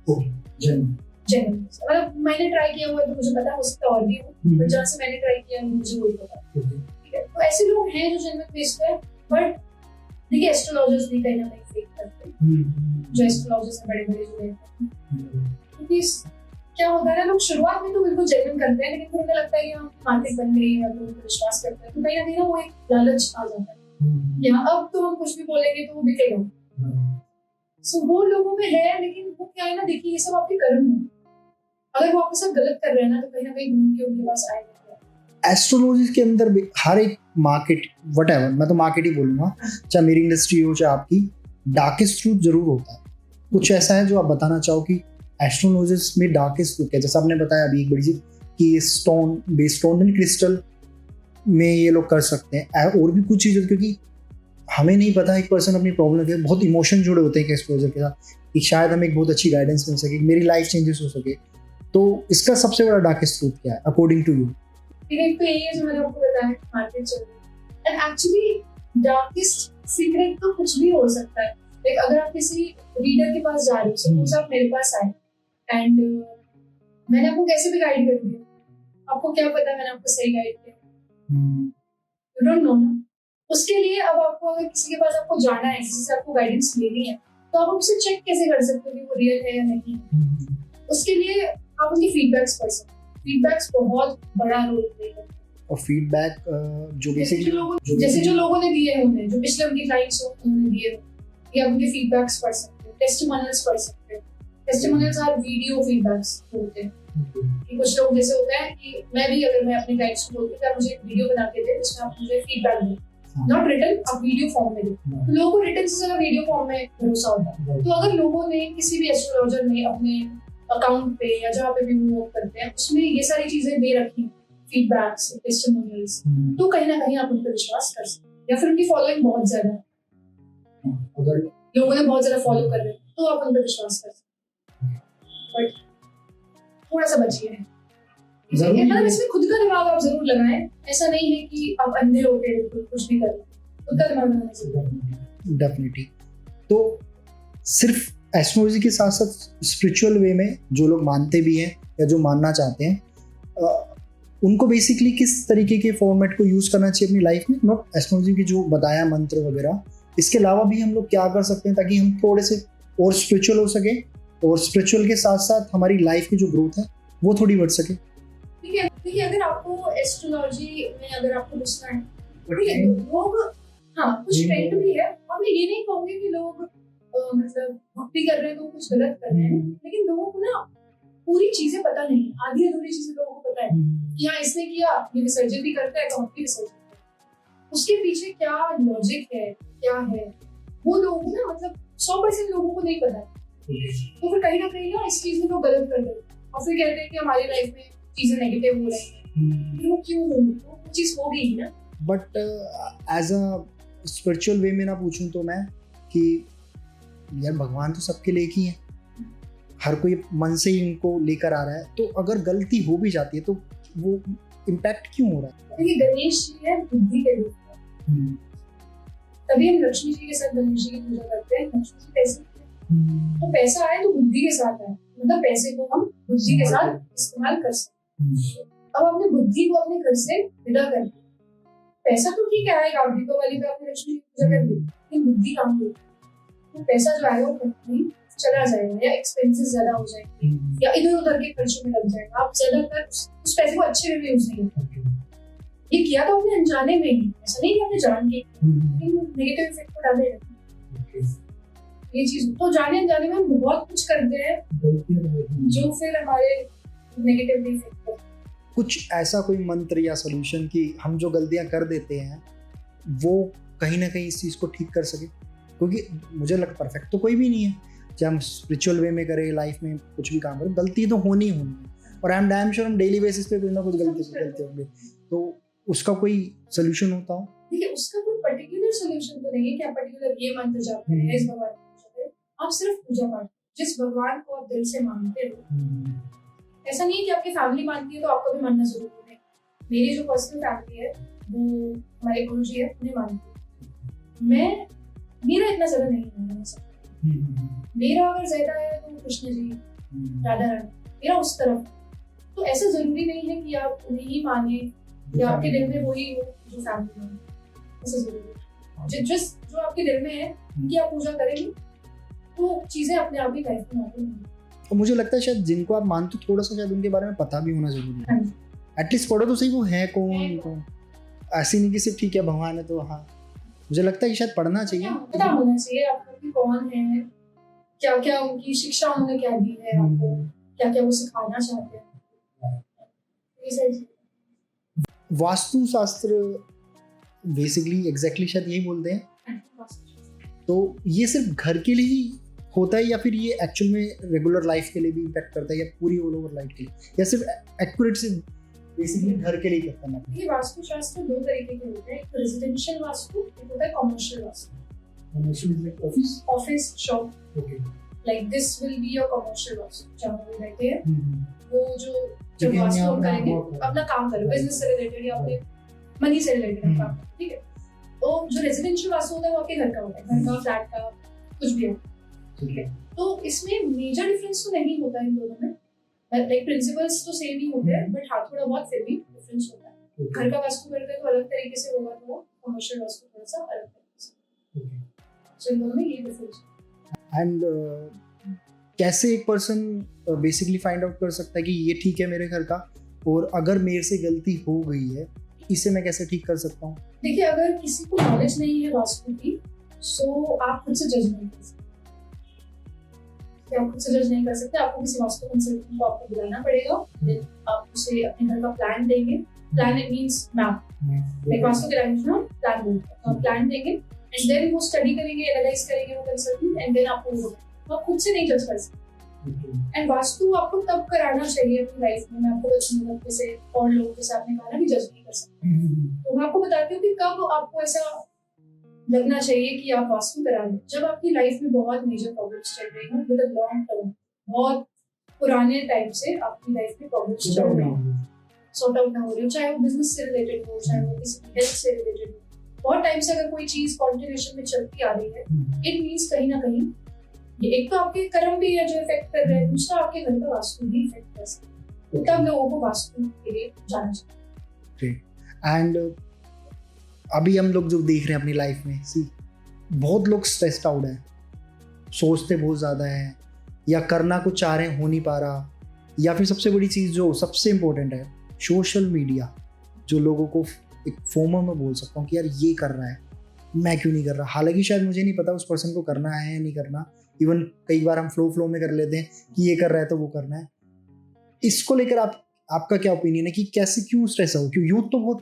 मतलब मैंने ट्राई किया हुआ है तो मुझे पता हो सकता और भी हो, बट जहाँ से मैंने ट्राई किया मुझे वही पता। ठीक है, तो ऐसे लोग हैं जो जेन्युइन बेस्ड है, बट देखिए एस्ट्रोलॉजर्स भी कहीं ना कहीं फेक करते हैं, जो एस्ट्रोलॉजर्स हैं बड़े जो हैं, क्योंकि क्या होता है ना, लोग शुरुआत में तो बिल्कुल जेन्युइन करते हैं, लेकिन फिर उन्हें लगता है कि हम मार्केट बन गई है, लोगों को विश्वास करते हैं, तो कहीं ना कहीं ना वो एक लालच आ जाता है कि हाँ अब तो हम कुछ भी बोलेंगे तो वो बिकेगा। सो वो लोगों में है, लेकिन वो क्या है ना, देखिए ये सब आपके कर्म है, अगर वो आपके साथ गलत कर रहे हैं ना तो कहीं ना कहीं घूम के उनके पास आएगा। एस्ट्रोलॉजी के अंदर हर एक मार्केट व्हाटएवर, मैं तो मार्केट ही बोलूँगा, चाहे मेरी इंडस्ट्री हो चाहे आपकी, डार्केस्ट ट्रूथ जरूर होता है। कुछ ऐसा है जो आप बताना चाहो कि एस्ट्रोलॉजिस्ट में डार्केस्ट ट्रूथ है? जैसा आपने बताया अभी एक बड़ी चीज कि स्टोन बेस्ड स्टोन क्रिस्टल में ये लोग कर सकते हैं, और भी कुछ चीज़ें, क्योंकि हमें नहीं पता एक पर्सन अपनी प्रॉब्लम के बहुत इमोशन जुड़े होते हैं एस्ट्रोलॉजर के साथ, कि शायद हमें एक बहुत अच्छी गाइडेंस मिल सके, मेरी लाइफ चेंजेस हो सके। तो इसका सबसे बड़ा डार्केस्ट ट्रूथ क्या है अकॉर्डिंग टू यू? एक तो यही है जो मैंने आपको बताया, मार्केट चल रही है, एंड एक्चुअली डार्केस्ट सीक्रेट तो कुछ भी हो सकता है। लाइक अगर आप किसी रीडर के पास जा रहे हो, सपोज आप मेरे पास आए एंड मैंने आपको कैसे भी गाइड कर दिया, आपको क्या पता मैंने आपको सही गाइड किया? यू डोंट नो ना। उसके लिए अब आपको अगर किसी के पास आपको जाना है, किसी से आपको गाइडेंस लेनी है, तो आप उससे चेक कैसे कर सकते हो कि वो रियल है या नहीं? उसके लिए आप उनकी फीडबैक्स पढ़ सकते हो। फीडबैक्स बहुत बड़ा रोल प्ले करते हैं। और फीडबैक जो बेसिकली जैसे जो लोगों ने दिए होंगे, जो पिछले उनकी क्लाइंट्स हो उन्होंने दिए हो, या आप उनके फीडबैक्स पढ़ सकते हो, टेस्टिमोनियल्स पढ़ सकते हो। टेस्टिमोनियल्स आर वीडियो फीडबैक्स होते हैं कि कुछ लोग जैसे होते हैं कि मैं भी अगर मैं अपने क्लाइंट्स को बोलती हूँ कि आप मुझे एक वीडियो बना के दे जिसमें आप मुझे फीडबैक दें, नॉट रिटन, आप वीडियो फॉर्म में दें। तो लोगों को रिटन से ज्यादा वीडियो फॉर्म में भरोसा होता है। तो अगर लोगों ने, किसी भी एस्ट्रोलॉजर ने अपने अकाउंट पे या जहाँ पे भी वो वर्क करते हैं उसमें ये सारी चीजें दे रखी हैं फीडबैक्स, टेस्टिमोनियल्स, तो कहीं ना कहीं आप उन पर विश्वास कर सकते हैं। या फिर उनकी फॉलोइंग बहुत ज्यादा है, अगर लोगों ने बहुत ज्यादा फॉलो कर रहे हैं, तो आप उन पर विश्वास कर सकते हैं। बट थोड़ा सा बचिए, मतलब इसमें खुद का दिमाग आप जरूर लगाएं। ऐसा नहीं है कि आप अंधे होके कुछ भी कर रहे हैं, खुद का दिमाग लगाना जरूरी है। डेफिनेटली। तो सिर्फ एस्ट्रोलॉजी के साथ साथ स्पिरिचुअल वे में जो लोग मानते भी हैं या जो मानना चाहते हैं, उनको बेसिकली किस तरीके के फॉर्मेट को यूज़ करना चाहिए अपनी लाइफ में? नॉट एस्ट्रोलॉजी की जो बताया मंत्र वगैरह, इसके अलावा भी हम लोग क्या कर सकते हैं ताकि हम थोड़े से और स्पिरिचुअल हो सके, और स्पिरिचुअल के साथ साथ हमारी लाइफ की जो ग्रोथ है वो थोड़ी बढ़ सके? देखिए अगर आपको एस्ट्रोलॉजी में अगर आपको पूछना है, लोग कुछ ट्रेंड भी है, और मैं ये नहीं कहूँगी कि लोग मतलब भक्ति कर रहे हैं तो कुछ गलत कर रहे हैं, लेकिन लोगों को ना पूरी चीजें पता नहीं, आधी अधूरी चीजें लोगों को पता है कि हाँ इसने किया, ये विसर्जन भी करता है तो हम भी विसर्जन करते हैं। उसके पीछे क्या लॉजिक है, क्या है, वो लोगों को ना मतलब 100% लोगों को नहीं पता है। तो फिर कहीं ना कहीं ना इस चीज में लोग गलत कर रहे हैं, और फिर कहते हैं कि हमारी लाइफ में चीजें नेगेटिव हो रही हैं। वो क्यों होंगी? वो चीज होगी ही ना। But as a spiritual way में ना पूछूं तो मैं कि यार भगवान तो सबके लिए ही है, हर कोई मन से ही इनको लेकर आ रहा है, तो अगर गलती हो भी जाती है तो वो इम्पैक्ट क्यों हो रहा है? देखिए गणेश जी है बुद्धि के रूप में, तभी हम लक्ष्मी जी के साथ गणेश जी की पूजा करते हैं। लक्ष्मी जी पैसे, तो पैसा आए तो बुद्धि के साथ आए, मतलब पैसे को हम बुद्धि के साथ इस्तेमाल कर सकते हैं। अब अपने बुद्धि को अपने घर से विदा कर दिया, पैसा तो ठीक है आएगा, आप दीपावली पे आपने लक्ष्मी जी की पूजा कर दी, लेकिन बुद्धि काम होगी, तो पैसा जो आएगा वो कहीं चला जाएगा, या एक्सपेंसेस ज्यादा हो जाएंगे, या इधर उधर के खर्चों में लग जाएगा। आप ज्यादातर उस पैसे को अच्छे वे में यूज नहीं करते। ये किया तो आपने अनजाने में ही, ऐसा नहीं कि आपने जान के, लेकिन नेगेटिव इफेक्ट को डालेगा। ये चीज तो जाने अनजाने में हम बहुत कुछ करते हैं जो फिर हमारे नेगेटिव इफेक्ट करते हैं। कुछ ऐसा कोई मंत्र या सोल्यूशन कि हम जो गलतियां कर देते हैं वो कहीं ना कहीं इस चीज़ को ठीक कर सके? क्योंकि मुझे लगता परफेक्ट तो कोई भी नहीं है, चाहे हम स्पिरिचुअल वे में करें, लाइफ में कुछ भी काम करें, गलती तो होनी ही होनी है, और आई एम डैम श्योर हम डेली बेसिस पे कुछ ना कुछ गलती होंगे। तो उसका कोई सोल्यूशन होता हो? देखिए उसका कोई पर्टिकुलर सोल्यूशन तो नहीं है कि आप पर्टिकुलर ये मंत्र जाप करें, इस भगवान की पूजा करें। आप सिर्फ पूजा पाठ, जिस भगवान को आप दिल से मानते हो, ऐसा नहीं है कि आपकी फैमिली मानती है तो आपको भी मानना जरूरी है। मेरी जो पर्सनल फैमिली है वो हमारे गुरु जी है, उन्हें मानती है। मेरा इतना ज्यादा नहीं है, मेरा अगर ज्यादा है तो कृष्ण जी, राधा रानी, मेरा उस तरफ। तो ऐसा जरूरी नहीं है कि आप उन्हें ही माने या आपके दिल में वही हो जो फैमिली में, ऐसा जरूरी है। जो आपके दिल में है कि आप पूजा करेंगे तो चीजें अपने आप ही लाइफ में आती हैं। और मुझे लगता है शायद जिनको आप मानते हो थोड़ा सा शायद उनके बारे में पता भी होना जरूरी है, एटलीस्ट पढ़ो तो सही वो है कौन। ऐसी नहीं कि सिर्फ ठीक है भगवान है तो हाँ, मुझे लगता है कि शायद पढ़ना चाहिए, पता होना चाहिए आपको कि कौन है, क्या क्या उनकी शिक्षा उन्होंने क्या दी है आपको, क्या क्या वो सिखाना चाहते हैं। वास्तु शास्त्र बेसिकली एग्जैक्टली शायद यही बोलते हैं। तो ये सिर्फ घर के लिए ही होता है या फिर ये एक्चुअल में रेगुलर लाइफ के लिए भी इम्पैक्ट करता है, या पूरी ऑल ओवर लाइफ के लिए, या सिर्फ एक्यूरेट से बेसिकली घर के लिए करना? ये वास्तु शास्त्र दो तरीके के होते हैं, एक रेजिडेंशियल वास्तु, एक होता है commercial vastu. Commercial is like office, office shop, okay, like this will be your commercial vastu, जहाँ हम रहते हैं। वो जो वास्तु हम करेंगे अपना काम करें, बिजनेस से रिलेटेड या अपने मनी से रिलेटेड काम, ठीक है। तो जो रेजिडेंशियल वास्तु होता है वो आपके घर का होता है, घर का, फ्लैट का, कुछ भी हो, ठीक है। तो इसमें मेजर डिफरेंस तो नहीं होता इन दोनों में, लाइक प्रिंसिपल्स तो सेम ही होते हैं, बट हाँ थोड़ा बहुत फिर भी डिफरेंस होता है। घर का वास्तु करते हैं तो अलग तरीके से होगा, तो कमर्शियल वास्तु थोड़ा सा अलग तरीके से। सो इन दोनों में ये डिफरेंस है। एंड कैसे एक पर्सन बेसिकली फाइंड आउट कर सकता है कि ये ठीक है मेरे घर का, और अगर मेरे से गलती हो गई है इसे मैं कैसे ठीक कर सकता हूँ? देखिए अगर किसी को नॉलेज नहीं है वास्तु की, सो आप खुद से जज नहीं कर सकते, आप खुद से जज नहीं कर सकते। आपको किसी वास्तु कंसल्टेंट को आपको बुलाना पड़ेगा, आप उसे अपने घर का प्लान देंगे। Plan it means map, like vastu के लैंग्वेज में प्लान बोलते हैं। आप प्लान देंगे एंड देन वो स्टडी करेंगे, एनालाइज करेंगे वो कंसल्टेंट, एंड देन आपको आप खुद से नहीं जज कर सकते। एंड वास्तु आपको तब कराना चाहिए अपनी लाइफ में। मैं आपको मतलब जैसे और लोग जैसे आपने कहा ना कि जज नहीं कर सकते, तो मैं आपको बताती हूँ कि कब आपको ऐसा लगना चाहिए कि आप वास्तु करा लें। जब आपकी लाइफ में बहुत मेजर प्रॉब्लम्स चल रही हो विद अ लॉन्ग टर्म, बहुत पुराने टाइम से आपकी लाइफ में प्रॉब्लम्स चल रही हो, सॉर्ट आउट ना हो रही हो, चाहे वो बिजनेस से रिलेटेड हो, चाहे वो किसी हेल्थ से रिलेटेड हो, बहुत टाइम से अगर कोई चीज कॉन्टिन्यूएशन में चलती आ रही है, इट मीन्स कहीं ना कहीं ये एक तो आपके कर्म भी है जो इफेक्ट कर रहे हैं, दूसरा आपके घर का वास्तु भी इफेक्ट कर सकता है। तब लोगों को वास्तु के लिए जाना चाहिए। एंड अभी हम लोग जो देख रहे हैं अपनी लाइफ में, बहुत लोग स्ट्रेस्ड आउट है, सोचते बहुत ज़्यादा है, या करना कुछ चाह रहे हैं हो नहीं पा रहा, या फिर सबसे बड़ी चीज़ जो सबसे इम्पोर्टेंट है, सोशल मीडिया जो लोगों को एक फोमो में बोल सकता हूँ कि यार ये कर रहा है, मैं क्यों नहीं कर रहा। हालांकि शायद मुझे नहीं पता उस पर्सन को करना है या नहीं करना, इवन कई बार हम फ्लो में कर लेते हैं कि ये कर रहा है तो वो करना है। इसको लेकर आपका क्या ओपिनियन है कि कैसे, क्यों स्ट्रेस हो? क्यों यूथ तो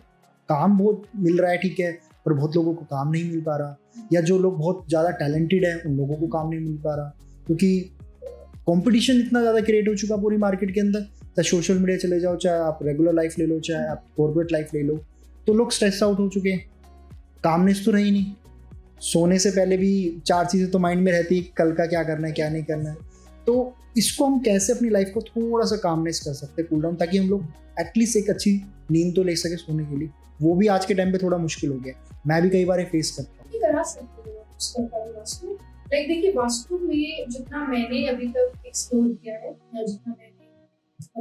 काम बहुत मिल रहा है, ठीक है, पर बहुत लोगों को काम नहीं मिल पा रहा, या जो लोग बहुत ज़्यादा टैलेंटेड हैं उन लोगों को काम नहीं मिल पा रहा, क्योंकि कंपटीशन इतना ज़्यादा क्रिएट हो चुका पूरी मार्केट के अंदर। चाहे सोशल मीडिया चले जाओ, चाहे आप रेगुलर लाइफ ले लो, चाहे आप कॉर्पोरेट लाइफ ले लो, तो लोग स्ट्रेस आउट हो चुके हैं। कामनेस तो रही नहीं, सोने से पहले भी 4 चीज़ें तो माइंड में रहती है, कल का क्या करना है क्या नहीं करना है। तो इसको हम कैसे अपनी लाइफ को थोड़ा सा कामनेस कर सकते हैं, कूल डाउन, ताकि हम लोग एटलीस्ट एक अच्छी नींद तो ले सके सोने के लिए। वो भी आज के टाइम पे थोड़ा मुश्किल हो गया, मैं भी कई बार फेस करता हूँ। लाइक देखिए, वास्तु में जितना मैंने अभी तक एक्सप्लोर किया है, या जितना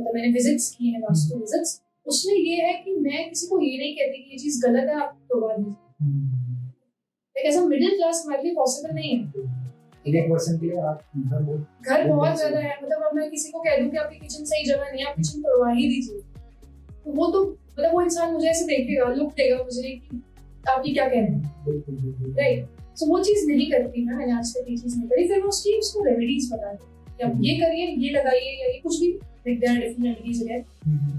मैंने विजिट्स किए हैं, वास्तु विजिट्स, उसमें ये है कि मैं किसी को ये नहीं कहती कि ये चीज गलत है, आप करवा दीजिए। ऐसा मिडिल क्लास हमारे लिए पॉसिबल नहीं है। एक पर्सन के लिए आप घर बहुत ज्यादा है, मतलब अब मैं किसी को कह दूं कि आपकी किचन सही जगह नहीं है, आप किचन करवा ही दीजिए, तो वो तो मतलब वो इंसान मुझे ऐसे देखेगा, लुक देगा मुझे कि आप ये क्या कह रहे हैं, राइट। सो वो चीज नहीं करती मैं, मैंने आज तक ये चीज नहीं करी। फिर मैं उसकी उसको रेमेडीज बता दी कि आप ये करिए, ये लगाइए, या ये कुछ भी डिफरेंट रेमेडीज है।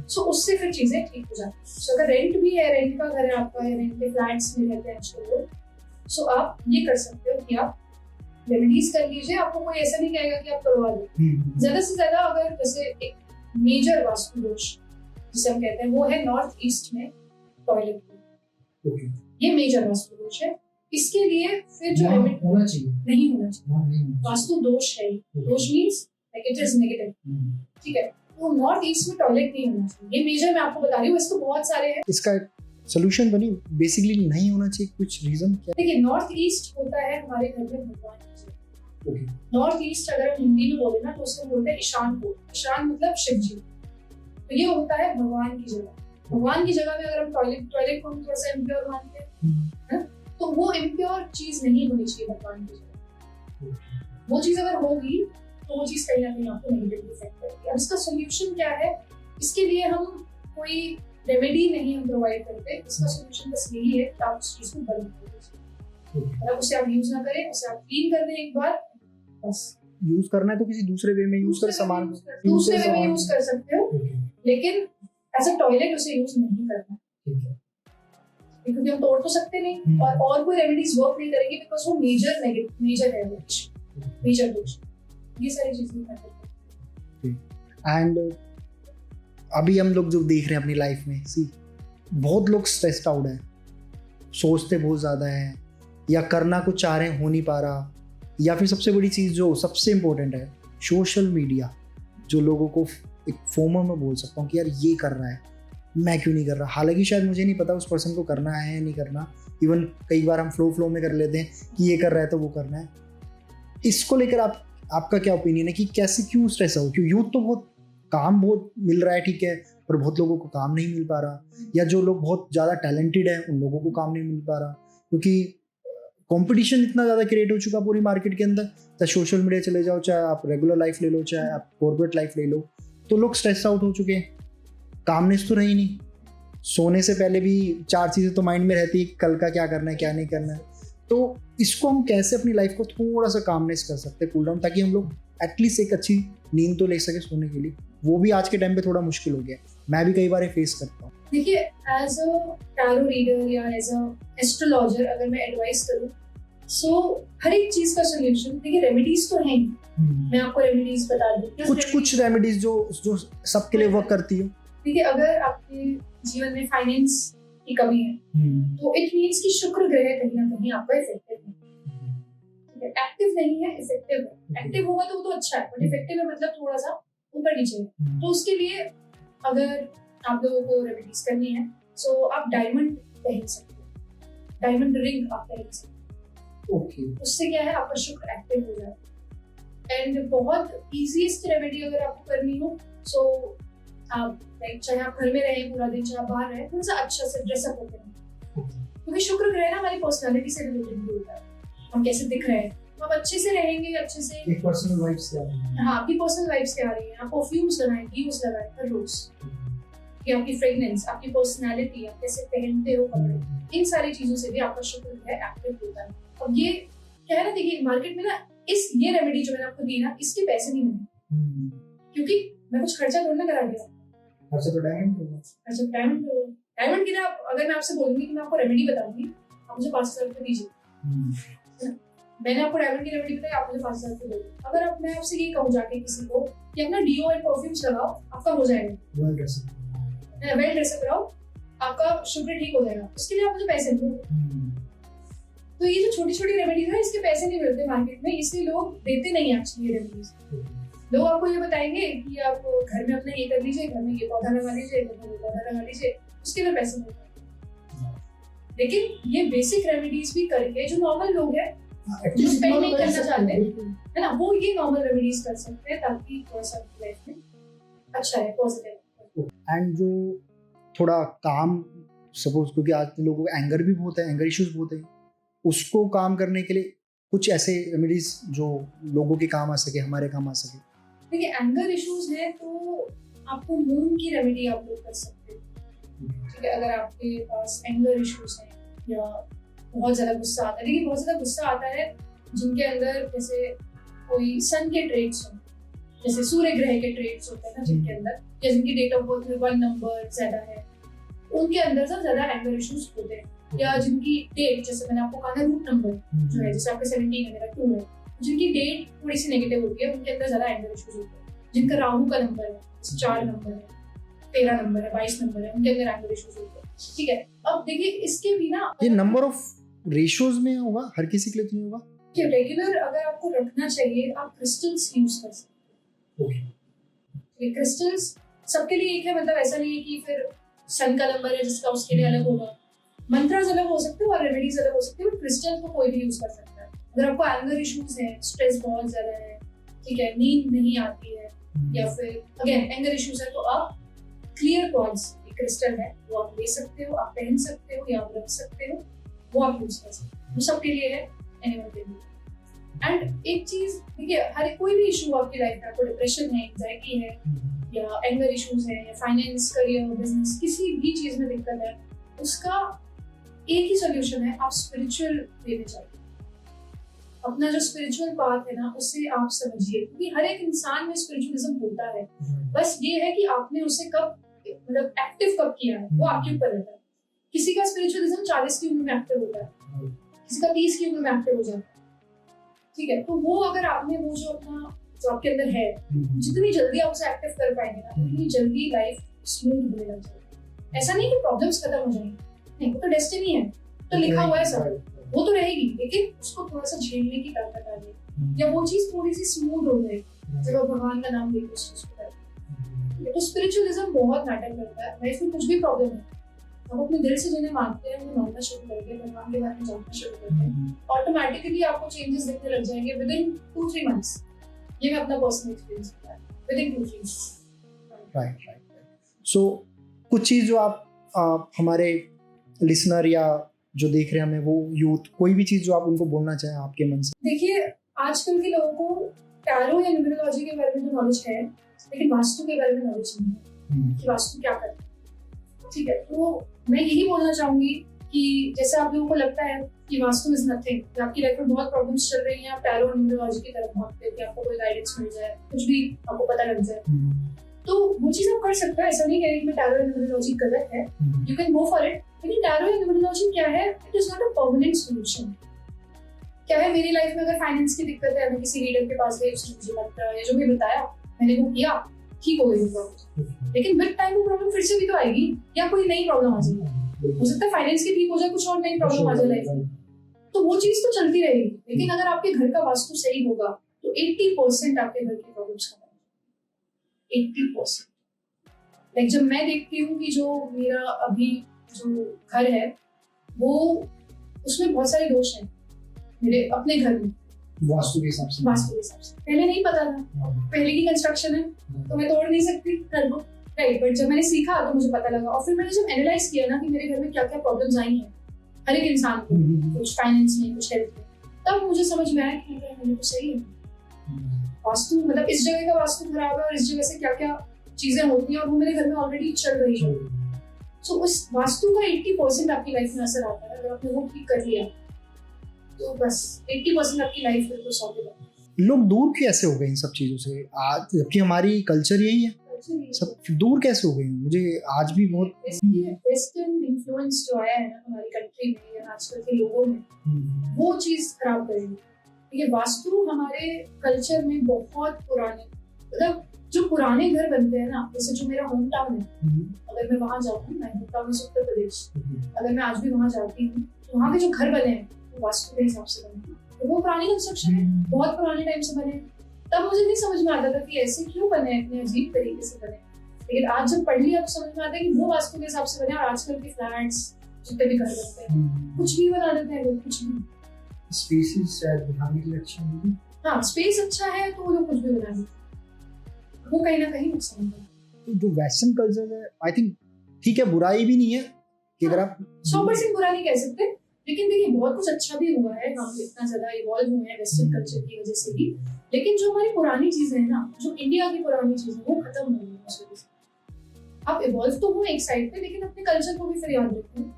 सो उससे फिर चीजें ठीक हो जाती है। सो अगर रेंट भी है, रेंट का घर है आपका, या रेंट के फ्लैट्स में रहते हैं लोग, सो आप ये कर सकते हो कि आप रेमेडीज कर लीजिए। आपको कोई ऐसा नहीं कहेगा कि आप करवा दें। ज्यादा से ज्यादा अगर जैसे एक मेजर वास्तु दोष जिसे हम कहते हैं, वो है नॉर्थ ईस्ट में टॉयलेट। ये मेजर वास्तु दोष है। इसके लिए फिर जो होना चाहिए, नहीं होना चाहिए, वास्तु दोष है। दोष means like it is negative, ठीक है। तो नॉर्थ ईस्ट में टॉयलेट नहीं होना चाहिए, ये मेजर मैं आपको बता रही हूँ। इसको बहुत सारे हैं, इसका सोल्यूशन बनी बेसिकली नहीं होना चाहिए, कुछ रीजन क्या? देखिए, नॉर्थ ईस्ट होता है हमारे घर में भगवान की जगह। नॉर्थ ईस्ट अगर हम हिंदी में बोले ना तो उसको बोलते हैं ईशान कोण। ईशान मतलब शिव जी, तो ये होता है भगवान की जगह। भगवान की जगह में अगर हम टॉयलेट को हम थोड़ा सा इम्प्योर मानते हैं, तो वो इम्प्योर चीज नहीं होनी चाहिए भगवान की जगह। वो चीज अगर होगी तो वो चीज कहीं ना कहीं आपको नेगेटिव इफेक्ट करेगी। अब इसका सोल्यूशन क्या है? इसके लिए हम कोई रेमेडी नहीं हम प्रोवाइड करते। इसका सोल्यूशन बस यही है कि आप उस चीज को बंद कर दीजिए, मतलब उसे आप यूज ना करें, उसे आप क्लीन कर दें एक बार, बस। यूज करना है तो किसी दूसरे वे में यूज कर, सामान दूसरे वे में यूज कर सकते हो, लेकिन एज अ टॉयलेट उसे यूज नहीं करना, क्योंकि हम तोड़ तो सकते नहीं, और कोई रेमेडीज वर्क नहीं करेंगी, बिकॉज वो मेजर है, मेजर दोष। ये सारी चीजें मैटर करती हैं। एंड अभी हम लोग जो देख रहे हैं अपनी लाइफ में, बहुत लोग स्ट्रेस्ड आउट है, सोचते बहुत ज़्यादा है, या करना कुछ चाह रहे हैं हो नहीं पा रहा, या फिर सबसे बड़ी चीज़ जो सबसे इम्पोर्टेंट है, सोशल मीडिया जो लोगों को एक फोमो में बोल सकता हूँ कि यार ये कर रहा है, मैं क्यों नहीं कर रहा। हालांकि शायद मुझे नहीं पता उस पर्सन को करना है या नहीं करना, इवन कई बार हम फ्लो में कर लेते हैं कि ये कर रहा है तो वो करना है। इसको लेकर आपका क्या ओपिनियन है कि कैसे, क्यों स्ट्रेस हो? क्यों यूथ तो काम बहुत मिल रहा है, ठीक है, पर बहुत लोगों को काम नहीं मिल पा रहा, या जो लोग बहुत ज़्यादा टैलेंटेड हैं उन लोगों को काम नहीं मिल पा रहा, क्योंकि कंपटीशन इतना ज़्यादा क्रिएट हो चुका पूरी मार्केट के अंदर। चाहे सोशल मीडिया चले जाओ, चाहे आप रेगुलर लाइफ ले लो, चाहे आप कॉर्पोरेट लाइफ ले लो, तो लोग स्ट्रेस आउट हो चुके हैं। कामनेस तो रही नहीं, सोने से पहले भी 4 चीज़ें तो माइंड में रहती है, कल का क्या करना है क्या नहीं करना है। तो इसको हम कैसे अपनी लाइफ को थोड़ा सा कामनेस कर सकते हैं, कूल डाउन, ताकि हम लोग एटलीस्ट एक अच्छी नींद तो ले सके सोने के लिए। वो भी आज के टाइम पे थोड़ा मुश्किल हो गया, मैं भी कई बार फेस करता हूँ। देखिए, एज अ टैरो रीडर या एज अ एस्ट्रोलॉजर अगर मैं एडवाइस करूँ सो हर एक चीज का सोल्यूशन, देखिए रेमेडीज तो हैं, मैं आपको रेमेडीज बता दूं। कुछ रेमेडीज जो सबके लिए वर्क करती हो। देखिए अगर आपके जीवन में फाइनेंस की कमी है तो इट मीन्स कि शुक्र ग्रह कहीं ना कहीं आपका इफेक्टिव है। एक्टिव नहीं है, इफेक्टिव है। एक्टिव होगा तो वो तो अच्छा है, बट इफेक्टिव है मतलब थोड़ा सा ऊपर नीचे है। तो उसके लिए अगर आप लोगों को रेमेडीज करनी है सो आप डायमंड पहन सकते हो, डायमंड रिंग आप पहन सकते हो। उससे क्या है, आपका शुक्र एक्टिव हो जाए। एंड बहुत इजीएस्ट रेमेडी अगर आपको करनी हो सो आप चाहे आप घर में रहें पूरा दिन, चाहे आप बाहर रहें, थोड़ा सा अच्छा से ड्रेसअप होकर रहें, क्योंकि शुक्र ग्रह ना हमारी पर्सनालिटी से रिलेटेड भी होता है, हम कैसे दिख रहे हैं। तो आप अच्छे से रहेंगे, अच्छे से एक पर्सनल वाइब्स क्या है। हाँ, आपकी पर्सनल वाइब्स क्या आ रही है, आप परफ्यूम्स लगाएं, ड्यूस लगाएं हर रोज, कि आपकी फ्रेग्रेंस, आपकी पर्सनालिटी, आप कैसे पहनते हो कपड़े, इन सारी चीजों से भी आपका शुक्र ग्रह एक्टिव होता है। अब ये क्या है ना, देखिए मार्केट में ना ये रेमेडी जो मैंने आपको दी ना, इसके पैसे नहीं मिले, क्योंकि मैं कुछ खर्चा थोड़ा ना करा दिया। अच्छा तो डायमंड होगा। अच्छा डायमंड के लिए आप, अगर मैं आपसे बोलूंगी कि मैं आपको रेमेडी बताऊंगी, आप मुझे 5,000 रुपये दीजिए। मैंने आपको डायमंड की रेमेडी बताई, आप मुझे 5,000 रुपये दो। अगर आप मैं आपसे ये कहूँ जाके किसी को कि अपना डीओ एंड परफ्यूम्स लगाओ, आपका हो जाएगा। वेल ड्रेसअप रहो, आपका शुक्र ठीक हो जाएगा। उसके लिए आप मुझे पैसे दो। तो ये जो छोटी छोटी रेमेडीज है, इसके पैसे नहीं मिलते मार्केट में, इसलिए लोग देते नहीं एक्चुअली ये रेमेडीज। लोग आपको ये बताएंगे कि आप घर में अपने ये कर लीजिए, घर में ये पौधा लगा लीजिए, घर में ये पौधा लगा लीजिए, उसके लिए पैसे मिलते हैं। लेकिन ये बेसिक रेमेडीज भी करके जो नॉर्मल लोग हैं, जो स्पेंड नहीं करना चाहते है ना, वो ये नॉर्मल रेमेडीज कर सकते हैं, ताकि थोड़ा सा लाइफ में अच्छा है, पॉजिटिव। एंड जो थोड़ा काम, सपोज क्योंकि आज के लोगों को एंगर भी बहुत है, एंगर इश्यूज बहुत है, उसको काम करने के लिए कुछ ऐसे रेमेडीज जो लोगों के काम आ सके, हमारे काम आ सके। देखिए एंगर इश्यूज है तो आपको मून की रेमेडी आप लोग कर सकते हो, ठीक है। अगर आपके पास एंगर इश्यूज हैं या बहुत ज्यादा गुस्सा आता है, देखिए बहुत ज्यादा गुस्सा आता है जिनके अंदर जैसे कोई सन के ट्रेट्स हो, जैसे सूर्य ग्रह के ट्रेट्स होते हैं ना जिनके अंदर, या जिनकी डेट ऑफ बर्थ में 1 नंबर ज्यादा है, उनके अंदर से ज्यादा एंगर इश्यूज होते हैं। या जिनकी डेट, जैसे मैंने आपको कहा ना रूट नंबर जो है, जैसे आपके 17 है, मेरा 2 है, जिनकी डेट थोड़ी सी नेगेटिव होती है, उनके अंदर ज्यादा एंगर इश्यूज होते हैं। जिनका राहु का नंबर है, 4 नंबर है, 13 नंबर है, 22 नंबर है, उनके अंदर एंगर इश्यूज होते हैं, ठीक है। अब देखिए इसके भी ना, ये नंबर ऑफ रेशियोज में होगा, हर किसी के लिए तो नहीं होगा कि रेगुलर अगर आपको रखना चाहिए, आप क्रिस्टल्स यूज कर सकते हो। ये क्रिस्टल्स सबके लिए एक है, मतलब ऐसा नहीं है कि फिर सन का नंबर है जिसका उसके लिए अलग होगा। मंत्रास अलग हो सकते हैं और रेमेडीज अलग हो सकती है, बट क्रिस्टल को कोई भी यूज कर सकता है। अगर आपको एंगर इश्यूज है, स्ट्रेस बहुत ज्यादा है, ठीक है, नींद नहीं आती है, या फिर अगेन एंगर इश्यूज है, तो आप क्लियर क्वार्ट्ज क्रिस्टल है वो आप ले सकते हो, आप पहन सकते हो या आप रख सकते हो, वो आप यूज कर सकते हो। वो सबके लिए है, एनिमल के लिए। एंड एक चीज देखिए, हर कोई भी इशू आपकी लाइफ में, आपको डिप्रेशन है, एंजाइटी है, या एंगर इश्यूज है, या फाइनेंस, करियर, बिजनेस, किसी भी चीज में दिक्कत है, उसका एक ही सोल्यूशन है, आप स्पिरिचुअल वे में जाइए। अपना जो स्पिरिचुअल पाथ है ना, उसे आप समझिए, क्योंकि हर एक इंसान में स्पिरिचुअलिज्म होता है, बस ये है कि आपने उसे कब, मतलब एक्टिव कब किया है, वो आपके ऊपर रहता है। किसी का स्पिरिचुअलिज्म 40 की उम्र में एक्टिव होता है, किसी का 30 की उम्र में एक्टिव हो जाता है, ठीक है। तो वो अगर आपने वो जो अपना जो आपके अंदर है, जितनी जल्दी आप उसे एक्टिव कर पाएंगे ना, उतनी जल्दी लाइफ स्मूथ होने लग जाएगी। ऐसा नहीं कि प्रॉब्लम्स खत्म हो जाएंगी, नहीं, वो तो डेस्टिनी है, तो लिखा हुआ है सब, वो तो रहेगी, लेकिन उसको थोड़ा सा झेलने की ताकत आ जाएगी, या वो चीज थोड़ी सी स्मूथ हो जाएगी जब आप भगवान का नाम लेके उस चीज को करते हैं। तो स्पिरिचुअलिज्म बहुत मैटर करता है। लाइफ में कुछ भी प्रॉब्लम है, आप अपने दिल से जिन्हें मानते हैं, उन्हें मानना शुरू करके भगवान के बारे में जानना शुरू करते हैं, ऑटोमेटिकली आपको चेंजेस दिखने लग जाएंगे विदिन 2-3 मंथ्स। ये मैं अपना पर्सनल एक्सपीरियंस बता रहा हूं, विदिन 2-3 मंथ्स। राइट। सो कुछ चीज जो आप हमारे लिसनर या जो देख रहे हैं हमें, वो यूथ, कोई भी चीज जो आप उनको बोलना चाहें आपके मन से। देखिए आजकल के लोगों को टैरो या न्यूमरोलॉजी के बारे में तो नॉलेज है, लेकिन वास्तु के बारे में नॉलेज नहीं है कि वास्तु क्या करता है, ठीक है। तो मैं यही बोलना चाहूंगी कि जैसे आप लोगों को लगता है कि वास्तु इज नथिंग, आपकी लाइफ में बहुत प्रॉब्लम्स चल रही हैं, आप टैरो और न्यूमरोलॉजी की तरफ भागते हो कि आपको कोई गाइडेंस मिल जाए, कुछ भी आपको पता लग जाए, तो वो चीज आप कर सकते हो। ऐसा नहीं कह रही कि टैरो या न्यूमरोलॉजी गलत है, you can go for it, लेकिन टैरो या न्यूमरोलॉजी क्या है, it is not a permanent solution. क्या है मेरी लाइफ में अगर फाइनेंस की दिक्कत है, मैं किसी रीडर के पास गई, उसने मुझे बताया या जो भी बताया मैंने वो किया, ठीक हो गई वो प्रॉब्लम। लेकिन विद टाइम वो प्रॉब्लम फिर से भी तो आएगी या कोई नई प्रॉब्लम आ जाएगी। हो सकता है फाइनेंस की ठीक हो जाए, कुछ और नई प्रॉब्लम आ जाए लाइफ में, तो वो चीज तो चलती रहेगी। लेकिन अगर आपके घर का वास्तु सही होगा तो 80% आपके घर की प्रॉब्लम्स खत्म हो जाएगी। 80%। लाइक जब मैं देखती हूँ कि जो मेरा अभी जो घर है वो उसमें बहुत सारे दोष हैं मेरे अपने घर में वास्तु के हिसाब से। पहले नहीं पता था, पहले की कंस्ट्रक्शन है तो मैं तोड़ नहीं सकती घर को, राइट। बट जब मैंने सीखा तो मुझे पता लगा, और फिर मैंने जब एनालाइज किया ना कि मेरे घर में क्या क्या प्रॉब्लम्स आई हैं हर एक इंसान को, कुछ फाइनेंस में, कुछ हेल्थ में, तब मुझे समझ में आया कि मेरे तो सही है वास्तु, मतलब इस जगह का वास्तु खराब है और इस जगह से क्या क्या चीजें होती हैं और वो मेरे घर में ऑलरेडी चल रही है। सो उस वास्तु का 80% आपकी लाइफ में असर आता है। अगर आपने वो ठीक कर लिया तो बस 80% आपकी लाइफ बिल्कुल सॉर्टेड है। लोग दूर कैसे हो गए इन सब चीजों से आज, जबकि हमारी कल्चर यही है, सब दूर कैसे हो गए? मुझे आज भी बहुत वेस्टर्न इन्फ्लुएंस जो आया है ना हमारी कंट्री में या आजकल के लोगों में, वो चीज खराब करेगी। ये वास्तु हमारे कल्चर में बहुत पुराने, मतलब जो पुराने घर बनते हैं ना, जैसे जो मेरा होम टाउन है, अगर मैं वहां जाऊँ, मैं होम टाउन में उत्तर प्रदेश, अगर मैं आज भी वहां जाती हूँ तो वहाँ के जो घर बने हैं वो वास्तु के हिसाब से बने हैं। तो वो पुरानी कंस्ट्रक्शन है, बहुत पुराने टाइम से बने। तब मुझे नहीं समझ में आता था कि ऐसे क्यों बने, इतने अजीब तरीके से बने। लेकिन आज जब पढ़ लिया तो समझ में आता है कि वो वास्तु के हिसाब से बने। और आजकल के फ्लैट्स जितने भी घर बनते हैं कुछ भी बना देते हैं लोग, कुछ भी। स्पेसेस शायद दिखाने के लिए अच्छा है। हाँ, स्पेस अच्छा है तो वो लोग कुछ भी बना देते हैं, वो कहीं ना कहीं नुकसान है। तो जो वेस्टर्न कल्चर है, आई थिंक ठीक है, बुराई भी नहीं है कि अगर आप 100% बुरा नहीं कह सकते, लेकिन देखिए बहुत कुछ अच्छा भी हुआ है। हम इतना ज्यादा इवॉल्व हुए हैं वेस्टर्न कल्चर की वजह से भी, लेकिन जो हमारी पुरानी चीजें हैं ना, जो इंडिया की पुरानी चीजें, वो खत्म हो गई उस वजह से। आप इवॉल्व तो हुए एक साइड पे, लेकिन अपने कल्चर को भी फिर याद रखते हैं,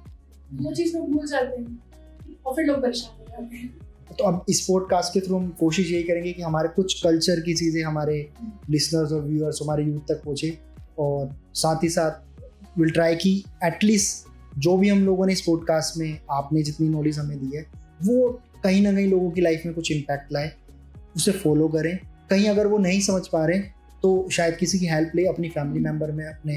वो चीज लोग भूल जाते हैं और फिर लोग परेशान हो जाते हैं। तो अब इस पॉडकास्ट के थ्रू हम कोशिश यही करेंगे कि हमारे कुछ कल्चर की चीज़ें हमारे लिसनर्स और व्यूअर्स, हमारे यूथ तक पहुँचे, और साथ ही साथ विल ट्राई कि एटलीस्ट जो भी हम लोगों ने इस पॉडकास्ट में, आपने जितनी नॉलेज हमें दी है, वो कहीं ना कहीं लोगों की लाइफ में कुछ इम्पैक्ट लाए, उसे फॉलो करें। कहीं अगर वो नहीं समझ पा रहे तो शायद किसी की हेल्प ले, अपनी फैमिली मेम्बर में, अपने